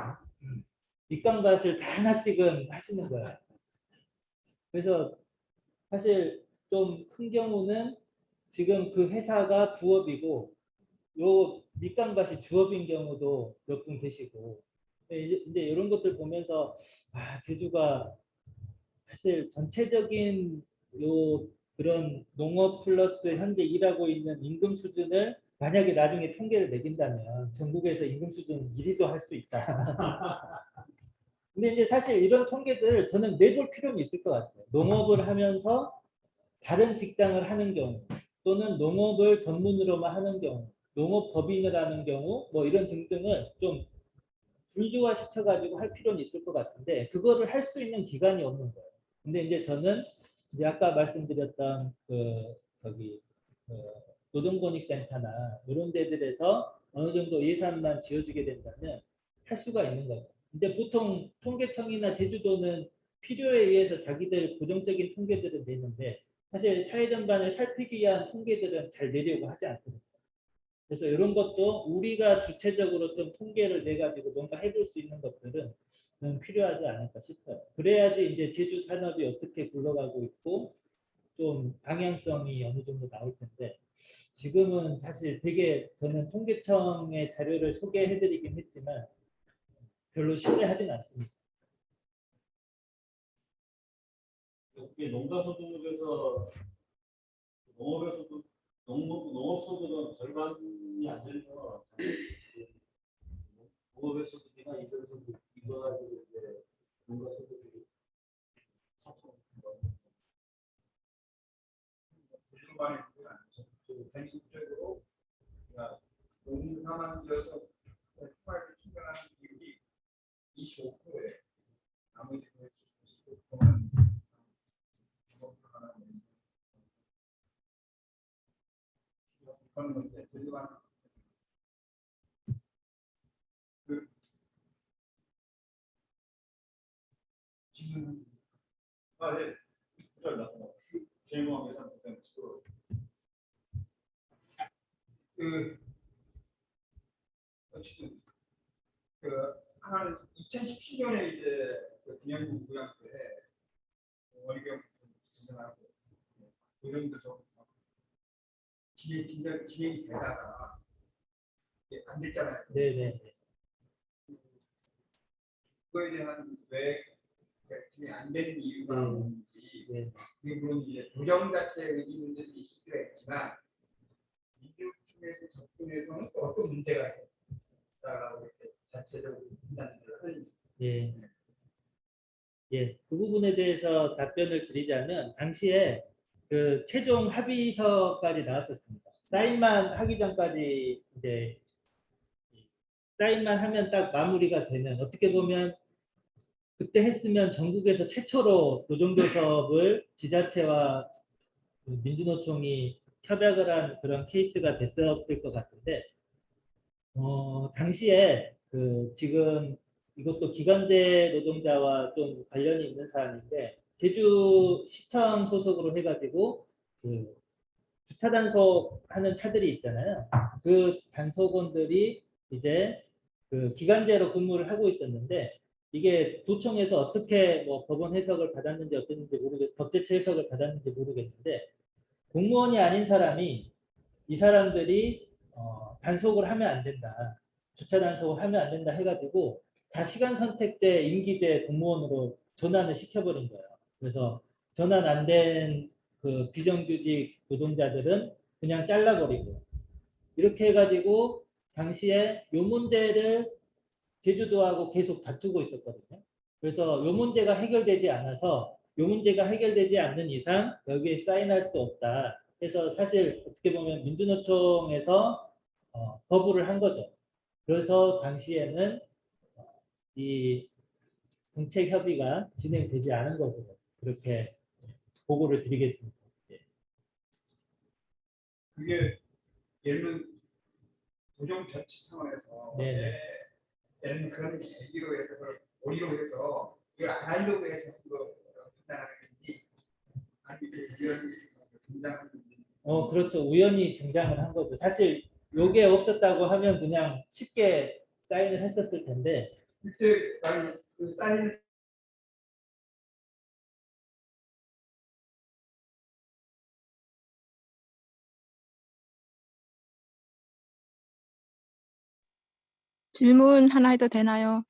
밑간밭을 다 하나씩은 하시는 거예요. 그래서 사실 좀 큰 경우는 지금 그 회사가 부업이고 요 밑간밭이 주업인 경우도 몇 분 계시고 근데 이런 것들 보면서 제주가 사실 전체적인 요 그런 농업 플러스 현재 일하고 있는 임금 수준을 만약에 나중에 통계를 매긴다면 전국에서 임금 수준 1위도 할 수 있다. 근데 이제 사실 이런 통계들 저는 내볼 필요는 있을 것 같아요. 농업을 하면서 다른 직장을 하는 경우 또는 농업을 전문으로만 하는 경우 농업법인을 하는 경우 뭐 이런 등등을 좀 분류화 시켜가지고 할 필요는 있을 것 같은데 그거를 할 수 있는 기관이 없는 거예요. 근데 이제 저는 이제 아까 말씀드렸던 그 저기 노동권익센터나 이런 데들에서 어느 정도 예산만 지어주게 된다면 할 수가 있는 거죠. 근데 보통 통계청이나 제주도는 필요에 의해서 자기들 고정적인 통계들을 내는데 사실 사회 전반을 살피기 위한 통계들은 잘 내려고 하지 않거든요. 그래서 이런 것도 우리가 주체적으로 좀 통계를 내 가지고 뭔가 해볼 수 있는 것들은 저는 필요하지 않을까 싶어요. 그래야지 이제 제주 산업이 어떻게 굴러가고 있고 좀 방향성이 어느 정도 나올 텐데 지금은 사실 되게 저는 통계청의 자료를 소개해드리긴 했지만 별로 신뢰하진 않습니다. 이게 농가소득에서 농업에서도 농업소득은 절반이 안 되는 거 농업에서도 이거 가지고 이제 농가소득이 3천 많이 단식적으로 농산한지에서 추가를 충전하는 비율이 25%예요. 나머지 99%는 그런 건데 들어가는 지금 네. 제공하기 위해서 어쨌든 하나는 2017년에 이제 분양구 부양 때 원희경 선생하고 의령도 좀 진행이 되다가 안 됐잖아요. 네네. 그거에 대한 왜 진행이 안 되는 이유가 뭔지 네. 그게 물론 이제 조정 자체의 의미 문제도 있을 수가 있지만 민주팀에서 접근해서는 또 어떤 문제가 있었다라고 이렇게 자체적으로 판단을 하는. 예. 예, 그 부분에 대해서 답변을 드리자면 당시에 그 최종 합의서까지 나왔었습니다. 사인만 하기 전까지 이제 사인만 하면 딱 마무리가 되는 어떻게 보면 그때 했으면 전국에서 최초로 노동교섭을 지자체와 그 민주노총이 협약을 한 그런 케이스가 됐었을 것 같은데, 당시에 그 지금 이것도 기간제 노동자와 좀 관련이 있는 사안인데, 제주시청 소속으로 해가지고 그 주차 단속하는 차들이 있잖아요. 그 단속원들이 이제 그 기간제로 근무를 하고 있었는데, 이게 도청에서 어떻게 뭐 법원 해석을 받았는지 어땠는지 법제처 해석을 받았는지 모르겠는데, 공무원이 아닌 사람이 이 사람들이 단속을 하면 안 된다, 주차 단속을 하면 안 된다 해가지고 다시간 선택제 임기제 공무원으로 전환을 시켜버린 거예요. 그래서 전환 안 된 그 비정규직 노동자들은 그냥 잘라버리고, 이렇게 해가지고 당시에 요 문제를 제주도하고 계속 다투고 있었거든요. 그래서 요 문제가 해결되지 않아서, 요 문제가 해결되지 않는 이상 여기에 사인할 수 없다 해서, 사실 어떻게 보면 민주노총에서 거부를 한 거죠. 그래서 당시에는 이 정책 협의가 진행되지 않은 것으로 그렇게 보고를 드리겠습니다. 예. 그게 예를 들면 도정 자치 상황에서 네. 예를 들면 그런 계기로 해서 그걸 오리로 해서 이걸 안 하려고 해서 그거 판단하는 건지 아니면 위원이 등장하는 건지. 그렇죠. 우연히 등장을 한 거죠. 사실 요게 없었다고 하면 그냥 쉽게 사인을 했었을 텐데, 그때 나는 그 사인 질문 하나 해도 되나요?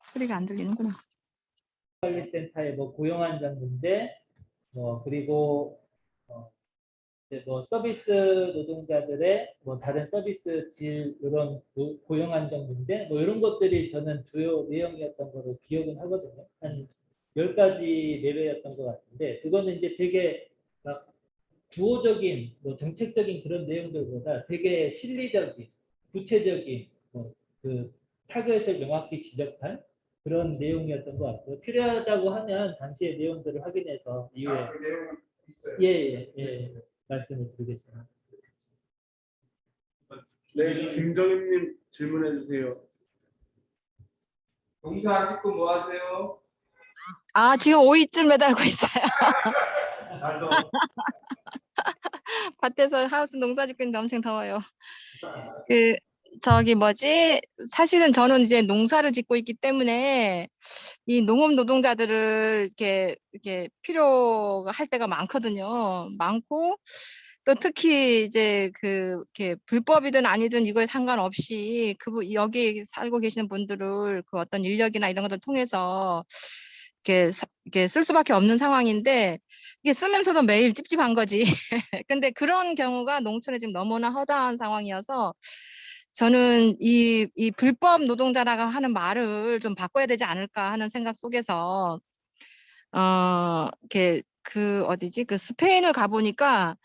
소리가 안 들리는구나. 관리센터의 뭐 고용안정 문제, 그리고 이제 뭐 서비스 노동자들의 뭐 다른 서비스 질, 이런 고용안정 문제, 뭐 이런 것들이 저는 주요 내용이었던 거로 기억은 하거든요. 한 10가지 내외였던 것 같은데, 그거는 이제 되게 막 구호적인 뭐 정책적인 그런 내용들보다 되게 실리적인, 구체적인 그 타겟을 명확히 지적한 그런 내용이었던 것 같고요. 필요하다고 하면 당시의 내용들을 확인해서 이후에 그 내용은 있어요. 예, 말씀을 드리겠습니다. 네, 김정임님 질문해 주세요. 농사 안 짓고 뭐 하세요? 아, 지금 오이줄 매달고 있어요. 날도 밭에서 하우스 농사 짓고 있는데 엄청 더워요. 저기 뭐지? 사실은 저는 이제 농사를 짓고 있기 때문에 이 농업 노동자들을 이렇게 필요가 할 때가 많거든요. 많고 또 특히 이제 이렇게 불법이든 아니든 이거에 상관없이 여기 살고 계시는 분들을 그 어떤 인력이나 이런 것들 통해서 이렇게 쓸 수밖에 없는 상황인데, 이게 쓰면서도 매일 찝찝한 거지. 근데 그런 경우가 농촌에 지금 너무나 허다한 상황이어서 저는 이 불법 노동자라고 하는 말을 좀 바꿔야 되지 않을까 하는 생각 속에서 이렇게 어디지? 그 스페인을 가보니까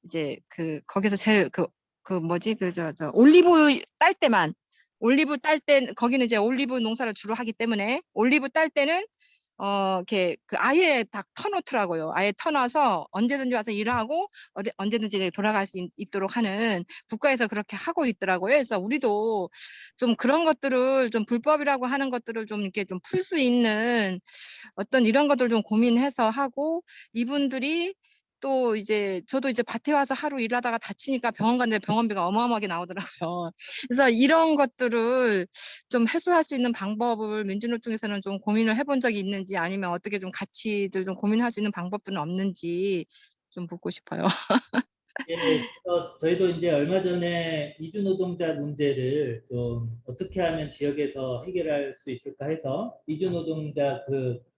이제 거기서 제일 뭐지? 올리브 딸 때 거기는 이제 올리브 농사를 주로 하기 때문에 올리브 딸 때는 이렇게 아예 다 터놓더라고요. 아예 터놔서 언제든지 와서 일하고 언제든지 돌아갈 수 있도록 하는, 국가에서 그렇게 하고 있더라고요. 그래서 우리도 좀 그런 것들을 좀 불법이라고 하는 것들을 좀 이렇게 좀 풀 수 있는 어떤 이런 것들 좀 고민해서 하고, 이분들이 또 이제 저도 이제 밭에 와서 하루 일하다가 다치니까 병원 갔는데 병원비가 어마어마하게 나오더라고요. 그래서 이런 것들을 좀 해소할 수 있는 방법을 민주노총에서는 좀 고민을 해본 적이 있는지, 아니면 어떻게 좀 같이들 좀 고민할 수 있는 방법들은 없는지 좀 묻고 싶어요. 예, 저희도 이제 얼마 전에 이주 노동자 문제를 좀 어떻게 하면 지역에서 해결할 수 있을까 해서 이주 노동자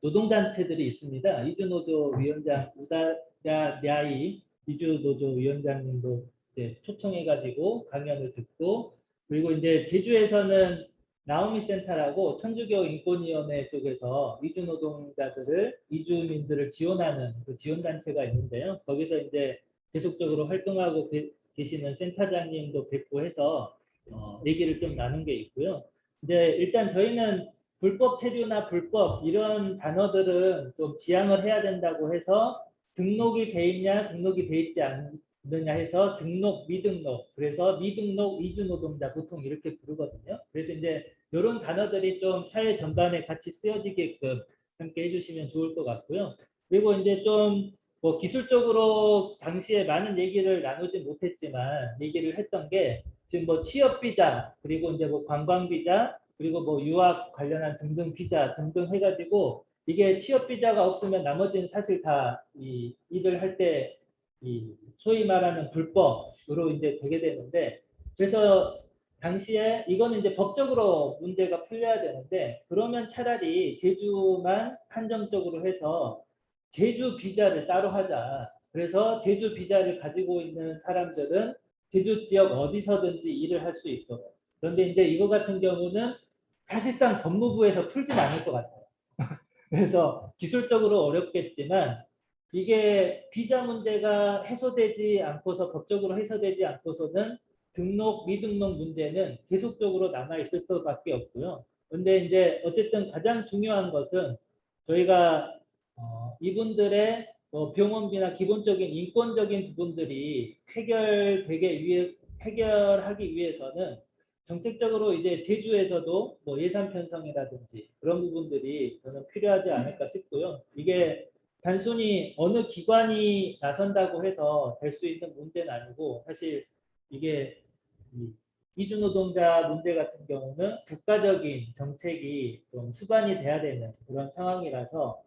노동단체들이 있습니다. 이주 노조 위원장 우다야야이 이주 노조 위원장님도 이제 초청해가지고 강연을 듣고, 그리고 이제 제주에서는 나오미 센터라고 천주교 인권위원회 쪽에서 이주 노동자들을, 이주민들을 지원하는 그 지원 단체가 있는데요. 거기서 이제 계속적으로 활동하고 계시는 센터장님도 뵙고 해서 얘기를 좀 나눈 게 있고요. 이제 일단 저희는 불법 체류나 불법 이런 단어들은 좀 지양을 해야 된다고 해서 등록이 돼 있냐 등록이 돼 있지 않느냐 해서 등록 미등록, 그래서 미등록 이주노동자 보통 이렇게 부르거든요. 그래서 이제 이런 단어들이 좀 사회 전반에 같이 쓰여지게끔 함께 해주시면 좋을 것 같고요. 그리고 이제 좀 뭐 기술적으로 당시에 많은 얘기를 나누지 못했지만 얘기를 했던 게 지금 뭐 취업 비자, 그리고 이제 뭐 관광 비자, 그리고 뭐 유학 관련한 등등 비자 등등 해가지고 이게 취업 비자가 없으면 나머지는 사실 다 이 일을 할 때 이 소위 말하는 불법으로 이제 되게 되는데, 그래서 당시에 이거는 이제 법적으로 문제가 풀려야 되는데, 그러면 차라리 제주만 한정적으로 해서 제주 비자를 따로 하자. 그래서 제주 비자를 가지고 있는 사람들은 제주 지역 어디서든지 일을 할 수 있도록. 그런데 이제 이거 같은 경우는 사실상 법무부에서 풀진 않을 것 같아요. 그래서 기술적으로 어렵겠지만 이게 비자 문제가 해소되지 않고서, 법적으로 해소되지 않고서는 등록 미등록 문제는 계속적으로 남아 있을 수밖에 없고요. 근데 이제 어쨌든 가장 중요한 것은 저희가 이분들의 병원비나 기본적인 인권적인 부분들이 해결하기 위해서는 정책적으로 이제 제주에서도 뭐 예산 편성이라든지 그런 부분들이 저는 필요하지 않을까 싶고요. 이게 단순히 어느 기관이 나선다고 해서 될 수 있는 문제는 아니고, 사실 이게 이주노동자 문제 같은 경우는 국가적인 정책이 좀 수반이 돼야 되는 그런 상황이라서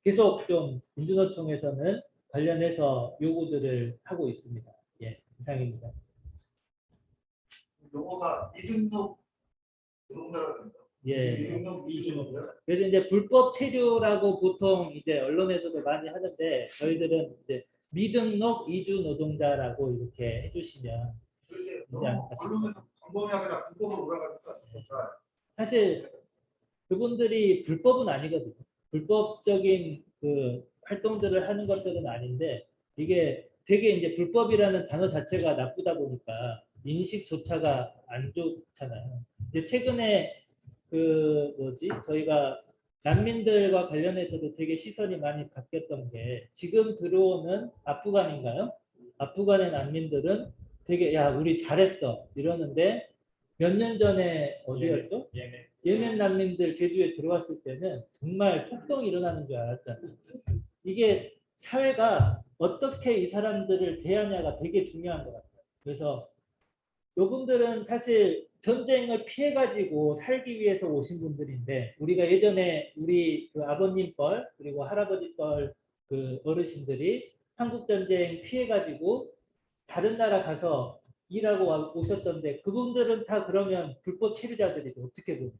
계속 좀 민주노총에서는 관련해서 요구들을 하고 있습니다. 예, 이상입니다. 용어가 미등록 노동자라고 합니다. 예. 미등록 이주노동자. 그래서 이제 불법 체류라고 보통 이제 언론에서도 많이 하는데, 저희들은 이제 미등록 이주 노동자라고 이렇게 해주시면 이제 이제 않을까 싶어요. 언론에서 광범위하게 불법으로 몰아가니까 사실 그분들이 불법은 아니거든요. 불법적인 그 활동들을 하는 것들은 아닌데, 이게 되게 이제 불법이라는 단어 자체가 나쁘다 보니까 인식조차가 안 좋잖아요. 이제 최근에 그 뭐지, 저희가 난민들과 관련해서도 되게 시선이 많이 바뀌었던 게, 지금 들어오는 아프간인가요? 아프간의 난민들은 되게 야 우리 잘했어 이러는데, 몇 년 전에 어디였죠? 예멘 난민들 제주에 들어왔을 때는 정말 폭동이 일어나는 줄 알았잖아요. 이게 사회가 어떻게 이 사람들을 대하냐가 되게 중요한 것 같아요. 그래서 요분들은 사실 전쟁을 피해가지고 살기 위해서 오신 분들인데, 우리가 예전에 우리 그 아버님 뻘 그리고 할아버지 뻘 그 어르신들이 한국전쟁 피해가지고 다른 나라 가서 일하고 오셨던데, 그분들은 다 그러면 불법 체류자들이죠. 어떻게 보면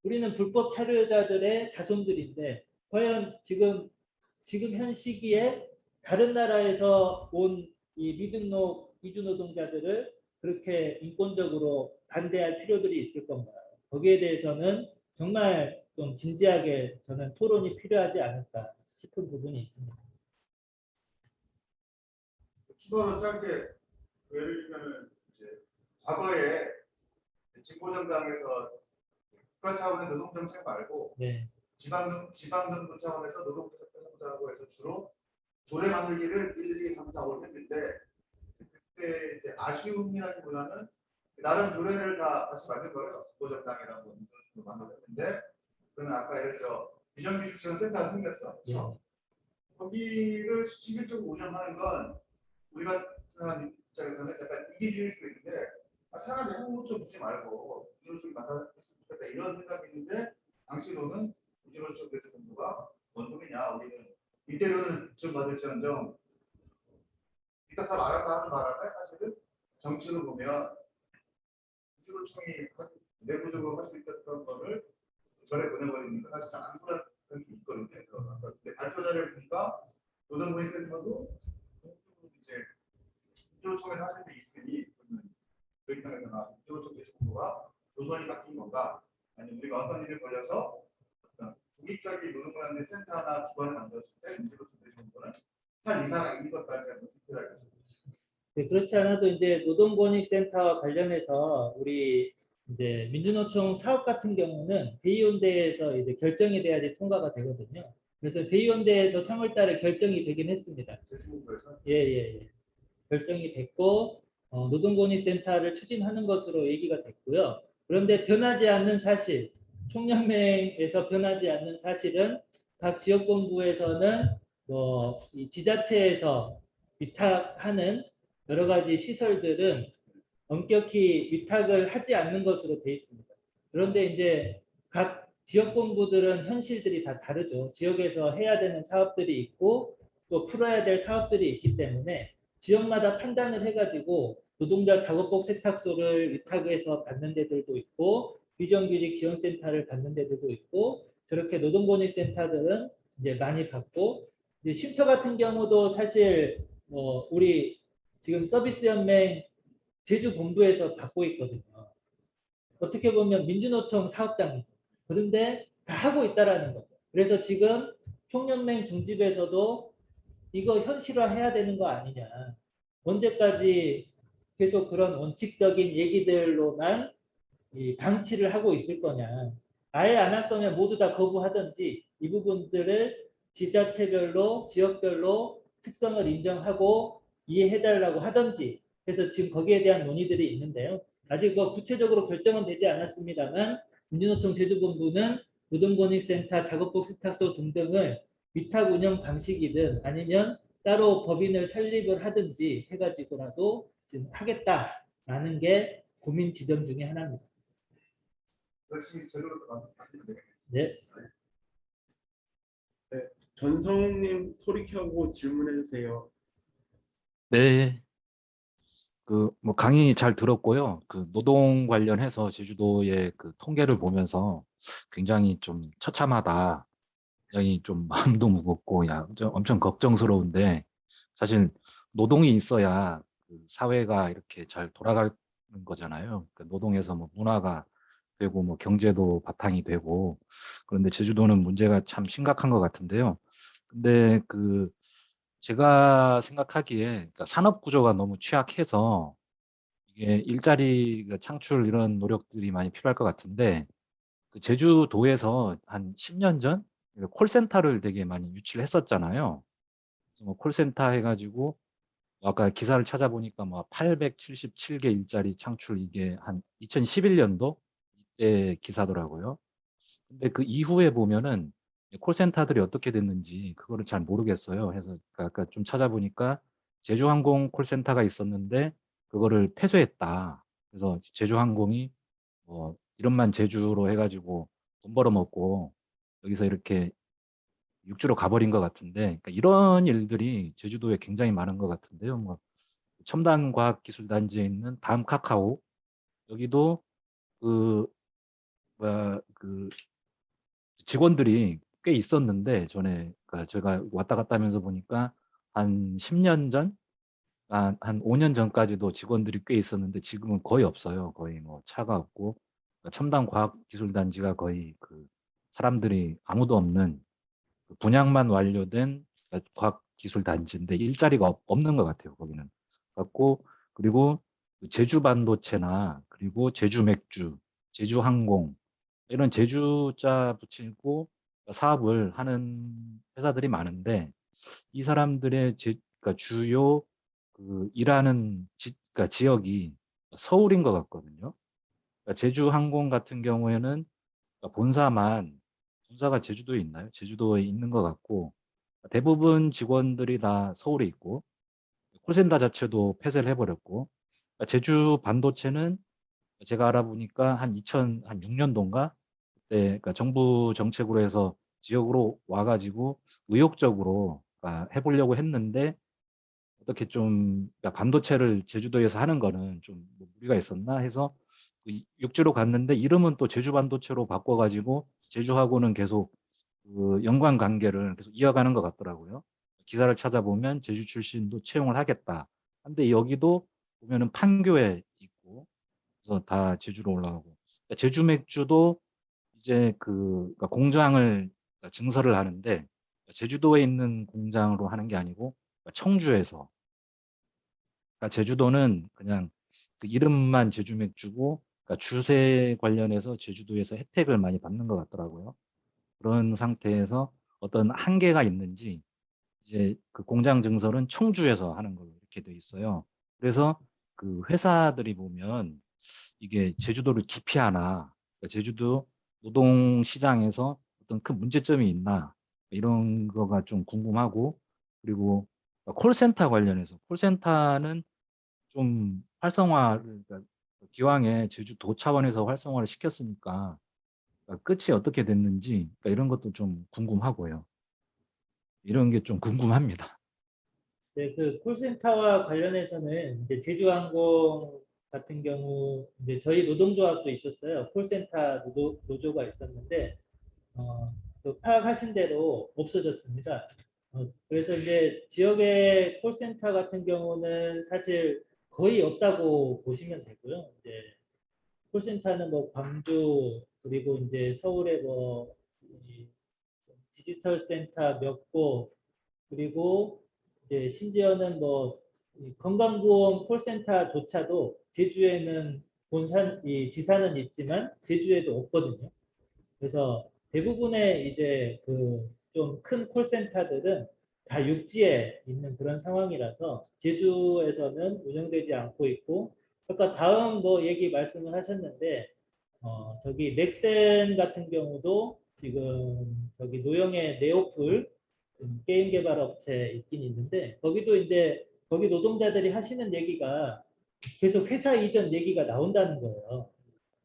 우리는 불법 체류자들의 자손들인데, 과연 지금 현 시기에 다른 나라에서 온 이 미등록 이주노동자들을 그렇게 인권적으로 반대할 필요들이 있을 건가요? 거기에 대해서는 정말 좀 진지하게 저는 토론이 필요하지 않을까 싶은 부분이 있습니다. 추가로 짧게 예를 들면 이제 과거에 진보정당에서 국가 차원의 노동정책 말고 네. 지방정부 차원에서 노동정책하고 해서 주로 조례 만들기를 1, 2, 3, 4, 5 했는데, 그때 이제 아쉬움이라기보다는 나름 조례를 다 다시 만든 거예요. 진보정당이라고 그런 식으로 만들었는데, 그러면 아까 예를 들어 비정규직청 센터가 생겼어. 그렇죠? 거기를 실질적으로 운영하는 건 우리 같은 사람 입장에서는 약간 이기주의일 수 있는데, 차라리 한국노총 주지 말고 민주노총이 맡았으면 좋겠다 이런 생각이 있는데, 당시로는 민주노총 대통령부가 뭔 소리냐, 우리는 이때로는 좀 받을지언정 뒷담화 말한다 하는 바람에 사실은 정치로 보면 민주노총이 내부적으로 할 수 있었던 거를 전에 보내버리는 건 사실 안쓰러운 게 있거든요. 근데 발표 자료를 보니까 노동부의센터도 이제 민주노총에서 하실 때 있으니, 그 입장에서나 민주노총 대신부가 노선이 바뀐 건가, 아니면 우리가 어떤 일을 벌여서 국익적인 노동관계 센터나 기관을 만들었을 때 민주노총 대신부는 할 이사가 있는 것까지 한번 디테일하게 좀. 네, 그렇지 않아도 이제 노동권익센터와 관련해서 우리 이제 민주노총 사업 같은 경우는 대의원대에서 이제 결정이 돼야지 통과가 되거든요. 그래서 대의원대에서 3월달에 결정이 되긴 했습니다. 제주도에서 예. 결정이 됐고 노동권익센터를 추진하는 것으로 얘기가 됐고요. 그런데 변하지 않는 사실, 총연맹에서 변하지 않는 사실은 각 지역본부에서는 이 지자체에서 위탁하는 여러 가지 시설들은 엄격히 위탁을 하지 않는 것으로 되어 있습니다. 그런데 이제 각 지역본부들은 현실들이 다 다르죠. 지역에서 해야 되는 사업들이 있고 또 풀어야 될 사업들이 있기 때문에 지역마다 판단을 해가지고 노동자 작업복 세탁소를 위탁해서 받는 데들도 있고 비정규직 지원센터를 받는 데들도 있고 저렇게 노동권익센터들은 이제 많이 받고 이제 쉼터 같은 경우도 사실 우리 지금 서비스연맹 제주 본부에서 받고 있거든요. 어떻게 보면 민주노총 사업장이죠. 그런데 다 하고 있다라는 거죠. 그래서 지금 총연맹 중집에서도 이거 현실화해야 되는 거 아니냐. 언제까지 계속 그런 원칙적인 얘기들로만 방치를 하고 있을 거냐. 아예 안 할 거면 모두 다 거부하든지 이 부분들을 지자체별로 지역별로 특성을 인정하고 이해해달라고 하든지 해서 지금 거기에 대한 논의들이 있는데요. 아직 뭐 구체적으로 결정은 되지 않았습니다만 민주노총 제주본부는 노동권익센터, 작업복 세탁소 등등을 위탁 운영 방식이든 아니면 따로 법인을 설립을 하든지 해가지고라도 지금 하겠다라는 게 고민 지점 중에 하나입니다. 열심히 제대로 만들면 되겠네요. 네. 전성님 소리 켜고 질문해 주세요. 네, 그 뭐 강의 잘 들었고요. 그 노동 관련해서 제주도의 그 통계를 보면서 굉장히 좀 처참하다. 굉장히 좀 마음도 무겁고 야, 엄청 걱정스러운데 사실 노동이 있어야 그 사회가 이렇게 잘 돌아가는 거잖아요. 그 노동에서 뭐 문화가 되고 뭐 경제도 바탕이 되고 그런데 제주도는 문제가 참 심각한 것 같은데요. 근데 그 제가 생각하기에 그러니까 산업 구조가 너무 취약해서 이게 일자리 그 창출 이런 노력들이 많이 필요할 것 같은데 그 제주도에서 한 10년 전 콜센터를 되게 많이 유치를 했었잖아요. 그래서 뭐 콜센터 해가지고 아까 기사를 찾아보니까 뭐 877개 일자리 창출 이게 한 2011년도 이때 기사더라고요. 근데 그 이후에 보면은 콜센터들이 어떻게 됐는지 그거를 잘 모르겠어요. 그래서 아까 좀 찾아보니까 제주항공 콜센터가 있었는데 그거를 폐쇄했다. 그래서 제주항공이 뭐 이름만 제주로 해가지고 돈 벌어먹고 여기서 이렇게 육지로 가버린 것 같은데 그러니까 이런 일들이 제주도에 굉장히 많은 것 같은데요. 뭐 첨단과학기술단지에 있는 다음 카카오 여기도 그, 그 직원들이 꽤 있었는데 전에 그러니까 제가 왔다 갔다 하면서 보니까 한 10년 전, 한 5년 전까지도 직원들이 꽤 있었는데 지금은 거의 없어요. 거의 뭐 차가 없고 그러니까 첨단 과학 기술 단지가 거의 그 사람들이 아무도 없는 그 분양만 완료된 과학 기술 단지인데 일자리가 없는 것 같아요. 거기는. 갖고 그리고 그 제주 반도체나 그리고 제주 맥주, 제주 항공 이런 제주자 붙이고 사업을 하는 회사들이 많은데 이 사람들의 그러니까 주요 그 일하는 그러니까 지역이 서울인 것 같거든요. 그러니까 제주 항공 같은 경우에는 그러니까 본사가 제주도에 있나요? 제주도에 있는 것 같고 대부분 직원들이 다 서울에 있고 콜센터 자체도 폐쇄를 해버렸고 그러니까 제주 반도체는 제가 알아보니까 한 2006년도인가 네, 그러니까 정부 정책으로 해서 지역으로 와가지고 의욕적으로 해보려고 했는데 어떻게 좀 그러니까 반도체를 제주도에서 하는 거는 좀뭐 무리가 있었나 해서 그 육지로 갔는데 이름은 또 제주 반도체로 바꿔가지고 제주하고는 계속 그 연관 관계를 계속 이어가는 것 같더라고요. 기사를 찾아보면 제주 출신도 채용을 하겠다. 근데 여기도 보면은 판교에 있고 그래서 다 제주로 올라가고 그러니까 제주 맥주도 이제 그러니까 공장을 증설을 하는데 제주도에 있는 공장으로 하는 게 아니고 청주에서. 그러니까 제주도는 그냥 그 이름만 제주 맥주고, 그러니까 주세 관련해서 제주도에서 혜택을 많이 받는 것 같더라고요. 그런 상태에서 어떤 한계가 있는지 이제 그 공장 증설은 청주에서 하는 걸로 이렇게 돼 있어요. 그래서 그 회사들이 보면 이게 제주도를 기피하나, 그러니까 제주도 노동 시장에서 어떤 큰 문제점이 있나 이런 거가 좀 궁금하고, 그리고 콜센터 관련해서 콜센터는 좀 활성화를, 그러니까 기왕에 제주도 차원에서 활성화를 시켰으니까 끝이 어떻게 됐는지 이런 것도 좀 궁금하고요. 이런 게 좀 궁금합니다. 네, 그 콜센터와 관련해서는 이제 제주항공 같은 경우 이제 저희 노동조합도 있었어요. 콜센터 노조가 있었는데 그 파악하신 대로 없어졌습니다. 그래서 이제 지역의 콜센터 같은 경우는 사실 거의 없다고 보시면 되고요. 이제 콜센터는 뭐 광주 그리고 이제 서울에 뭐 이 디지털 센터 몇 곳 그리고 이제 심지어는 뭐 건강보험 콜센터조차도 제주에는 지사는 있지만 제주에도 없거든요. 그래서 대부분의 이제 그 좀 큰 콜센터들은 다 육지에 있는 그런 상황이라서 제주에서는 운영되지 않고 있고, 아까 다음 뭐 얘기 말씀을 하셨는데 저기 넥센 같은 경우도 지금 저기 노영의 네오플 게임 개발 업체 있긴 있는데 거기도 이제 거기 노동자들이 하시는 얘기가 계속 회사 이전 얘기가 나온다는 거예요.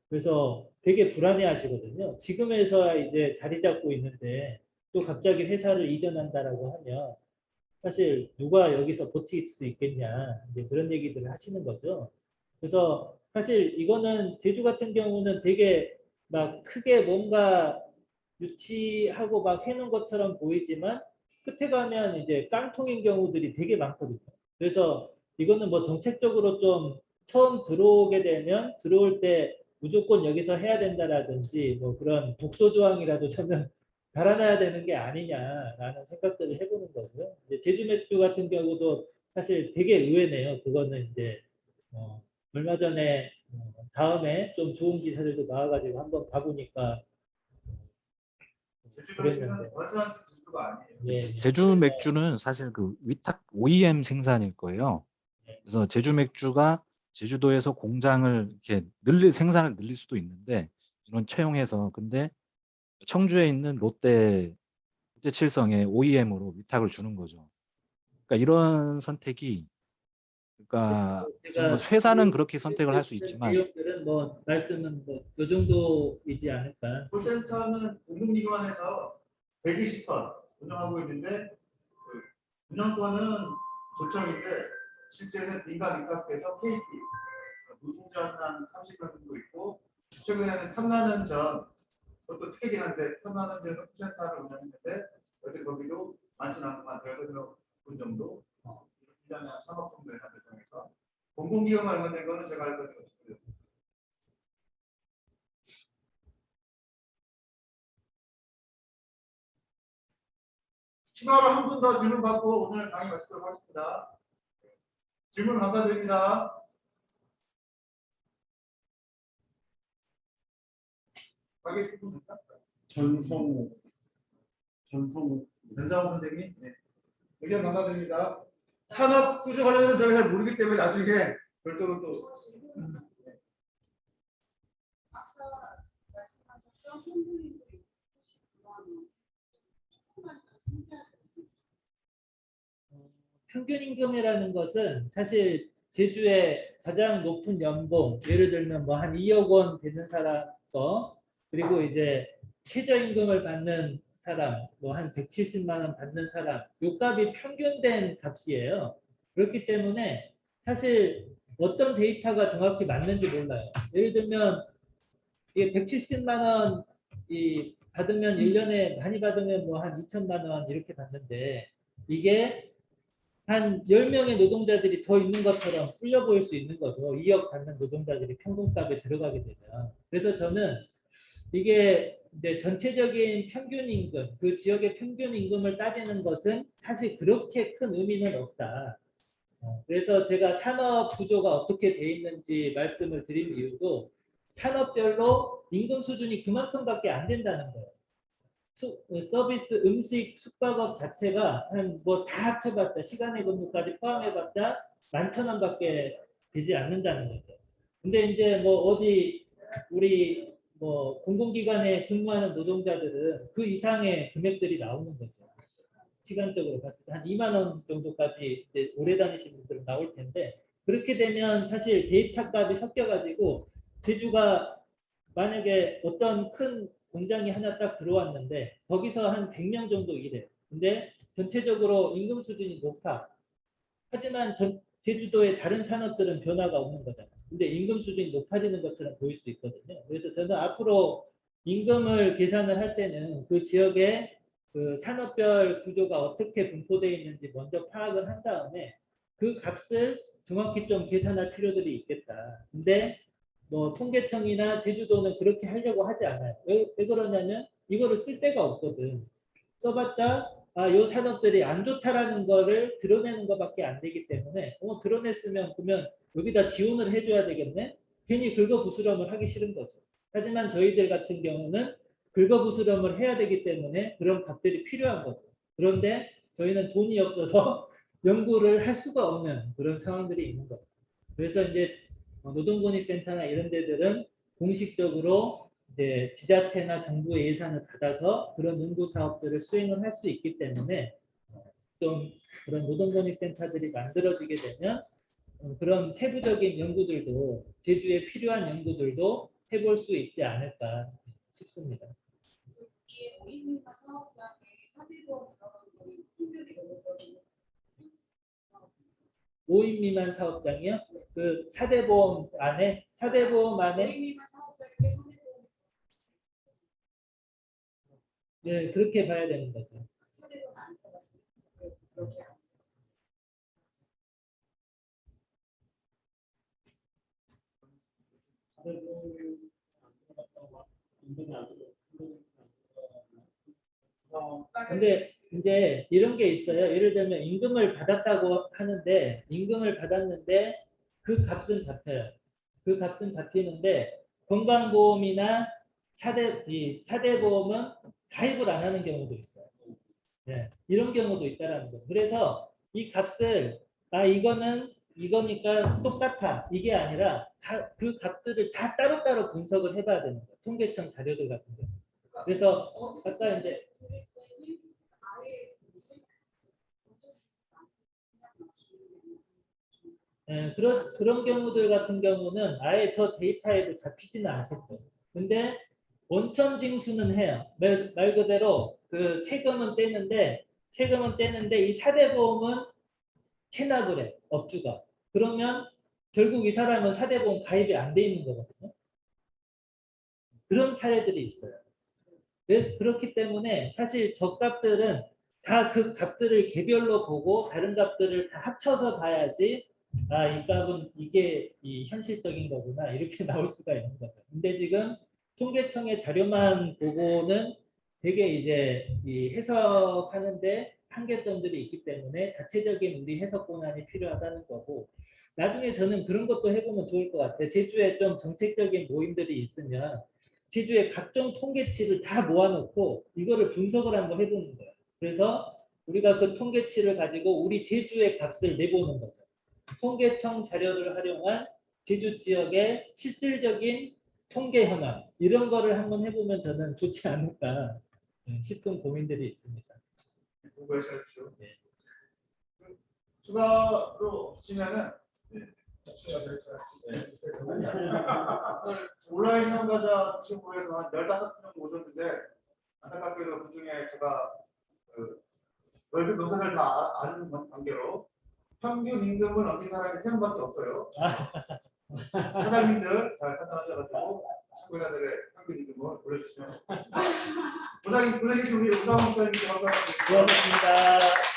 그래서 되게 불안해 하시거든요. 지금에서야 이제 자리 잡고 있는데 또 갑자기 회사를 이전한다라고 하면 사실 누가 여기서 버틸 수 있겠냐 이제 그런 얘기들을 하시는 거죠. 그래서 사실 이거는 제주 같은 경우는 되게 막 크게 뭔가 유치하고 막 해놓은 것처럼 보이지만 끝에 가면 이제 깡통인 경우들이 되게 많거든요. 그래서 이거는 뭐 정책적으로 좀 처음 들어오게 되면 들어올 때 무조건 여기서 해야 된다라든지 뭐 그런 독소 조항이라도 저는 달아놔야 되는 게 아니냐라는 생각들을 해보는 거고요. 이제 제주 맥주 같은 경우도 사실 되게 의외네요. 그거는 이제 얼마 전에 다음에 좀 좋은 기사들도 나와가지고 한번 가보니까 제주 맥주는 그랬는데. 원산 제주도가 아니에요. 예, 제주 맥주는 사실 그 위탁 OEM 생산일 거예요. 그래서 제주 맥주가 제주도에서 공장을 이렇게 생산을 늘릴 수도 있는데 이런 채용해서, 근데 청주에 있는 롯데칠성에 OEM으로 위탁을 주는 거죠. 그러니까 이런 선택이, 그러니까 뭐 제가 회사는 그렇게 선택을 할 수 있지만 내용들은 뭐 말씀은 뭐 요 정도이지 않을까. 콜센터는 공공기관에서 120톤 운영하고 있는데 그 운영권은 도청인데 실제는 민간 입각돼서 KT 노동자 한 30명 정도 있고, 최근에는 탐나는 전 그것도 특이긴 한데 탐나는 전은 콜센터를 운영했는데 어쨌든 거기도 많지는 않지만 6명 정도 1년에 한 3억 정도 되는 대상에서 공공기관 관련된 거는 제가 알고 있는 것이고요. 추가로 한 분 더 질문 받고 오늘 강의 마치도록 하겠습니다. 질문 감사드립니다. 가계실 분 될까? 전성우 선생님, 네. 의견 감사드립니다. 산업 구조 관련해서 제가 잘 모르기 때문에 나중에 별도로 또 아까 말씀하셨던 홍보인들이 99만 원. 조금만 더 상세하게 말씀해 주세요. 평균 임금이라는 것은 사실 제주의 가장 높은 연봉, 예를 들면 뭐 한 2억 원 되는 사람 거, 그리고 이제 최저임금을 받는 사람, 뭐 한 170만 원 받는 사람, 요 값이 평균된 값이에요. 그렇기 때문에 사실 어떤 데이터가 정확히 맞는지 몰라요. 예를 들면 이게 170만 원 받으면 1년에 많이 받으면 뭐 한 2천만 원 이렇게 받는데 이게 한 10명의 노동자들이 더 있는 것처럼 풀려 보일 수 있는 거죠. 2억 받는 노동자들이 평균값에 들어가게 되면. 그래서 저는 이게 이제 전체적인 평균 임금, 그 지역의 평균 임금을 따지는 것은 사실 그렇게 큰 의미는 없다. 그래서 제가 산업 구조가 어떻게 돼 있는지 말씀을 드린 이유도 산업별로 임금 수준이 그만큼밖에 안 된다는 거예요. 서비스, 음식, 숙박업 자체가 한 뭐 다 합쳐봤자 시간의 근무까지 포함해봤자 11,000원밖에 되지 않는다는 거죠. 근데 이제 뭐 어디 우리 뭐 공공기관에 근무하는 노동자들은 그 이상의 금액들이 나오는 거죠. 시간적으로 봤을 때 한 2만 원 정도까지 이제 오래 다니시는 분들은 나올 텐데 그렇게 되면 사실 데이터까지 섞여가지고 제주가 만약에 어떤 큰 공장이 하나 딱 들어왔는데 거기서 한 100명 정도 일해요. 근데 전체적으로 임금 수준이 높아. 하지만 제주도의 다른 산업들은 변화가 없는 거잖아요. 근데 임금 수준이 높아지는 것처럼 보일 수 있거든요. 그래서 저는 앞으로 임금을 계산을 할 때는 그 지역의 그 산업별 구조가 어떻게 분포되어 있는지 먼저 파악을 한 다음에 그 값을 정확히 좀 계산할 필요들이 있겠다. 근데 뭐 통계청이나 제주도는 그렇게 하려고 하지 않아요. 왜 그러냐면 이거를 쓸 데가 없거든. 써봤자 요 산업들이 안 좋다라는 거를 드러내는 것밖에 안 되기 때문에 드러냈으면 그러면 여기다 지원을 해줘야 되겠네. 괜히 긁어부스럼을 하기 싫은 거죠. 하지만 저희들 같은 경우는 긁어부스럼을 해야 되기 때문에 그런 값들이 필요한 거죠. 그런데 저희는 돈이 없어서 연구를 할 수가 없는 그런 상황들이 있는 거죠. 그래서 이제 노동권익센터나 이런 데들은 공식적으로 이제 지자체나 정부의 예산을 받아서 그런 연구 사업들을 수행을 할 수 있기 때문에 좀 그런 노동권익센터들이 만들어지게 되면 그런 세부적인 연구들도 제주에 필요한 연구들도 해볼 수 있지 않을까 싶습니다. 이게 5인 미만 사업장에 사비보험 들어가는 거는 확률이 너무 거든요. 5인 미만 사업장이요? 그 4대 보험 안에 5인 미만 사업장에 사비보험 네, 그렇게 봐야 되는 거죠. 사비보험 안 들어갔습니다. 그렇게 안 근데 이제 이런 게 있어요. 예를 들면 임금을 받았다고 하는데 임금을 받았는데 그 값은 잡혀요. 그 값은 잡히는데 건강보험이나 4대 보험은 가입을 안 하는 경우도 있어요. 네, 이런 경우도 있다라는 거예요. 그래서 이 값을 이거니까 똑같아 이게 아니라 그 값들을 다 따로따로 분석을 해봐야 되는 거예요. 통계청 자료들 같은 경우. 그래서 아까 이제 아예 그런 경우들 같은 경우는 아예 저 데이터에도 잡히지는 않겠죠. 근데 원천 징수는 해요. 말 그대로 그 세금은 떼는데 이 4대 보험은 체납을 해. 업주가. 그러면 결국 이 사람은 4대 보험 가입이 안 돼 있는 거거든요. 그런 사례들이 있어요. 그래서 그렇기 때문에 사실 저 값들은 다 그 값들을 개별로 보고 다른 값들을 다 합쳐서 봐야지 이 값은 이게 이 현실적인 거구나 이렇게 나올 수가 있는 거죠. 근데 지금 통계청의 자료만 보고는 되게 이제 이 해석하는데 한계점들이 있기 때문에 자체적인 우리 해석 권한이 필요하다는 거고 나중에 저는 그런 것도 해보면 좋을 것 같아요. 제주에 좀 정책적인 모임들이 있으면 제주의 각종 통계치를 다 모아놓고 이거를 분석을 한번 해보는 거예요. 그래서 우리가 그 통계치를 가지고 우리 제주의 값을 내보는 거죠. 통계청 자료를 활용한 제주 지역의 실질적인 통계 현황 이런 거를 한번 해보면 저는 좋지 않을까 싶은 고민들이 있습니다. 공부하십시오. 네. 추가로 없으시면은 온라인 참가자 중심으로 해서 한 15분 정도 오셨는데 안타깝게도 그중에 제가 월급 명사를 다 아는 관계로 평균 임금을 넘긴 사람이 3명밖에 없어요. 사장님들 잘 판단하셔가지고 참가자들의 평균 임금을 올려주시면 좋겠습니다. 고생해주신 우리 우상훈 목사님께 감사합니다. 고맙습니다.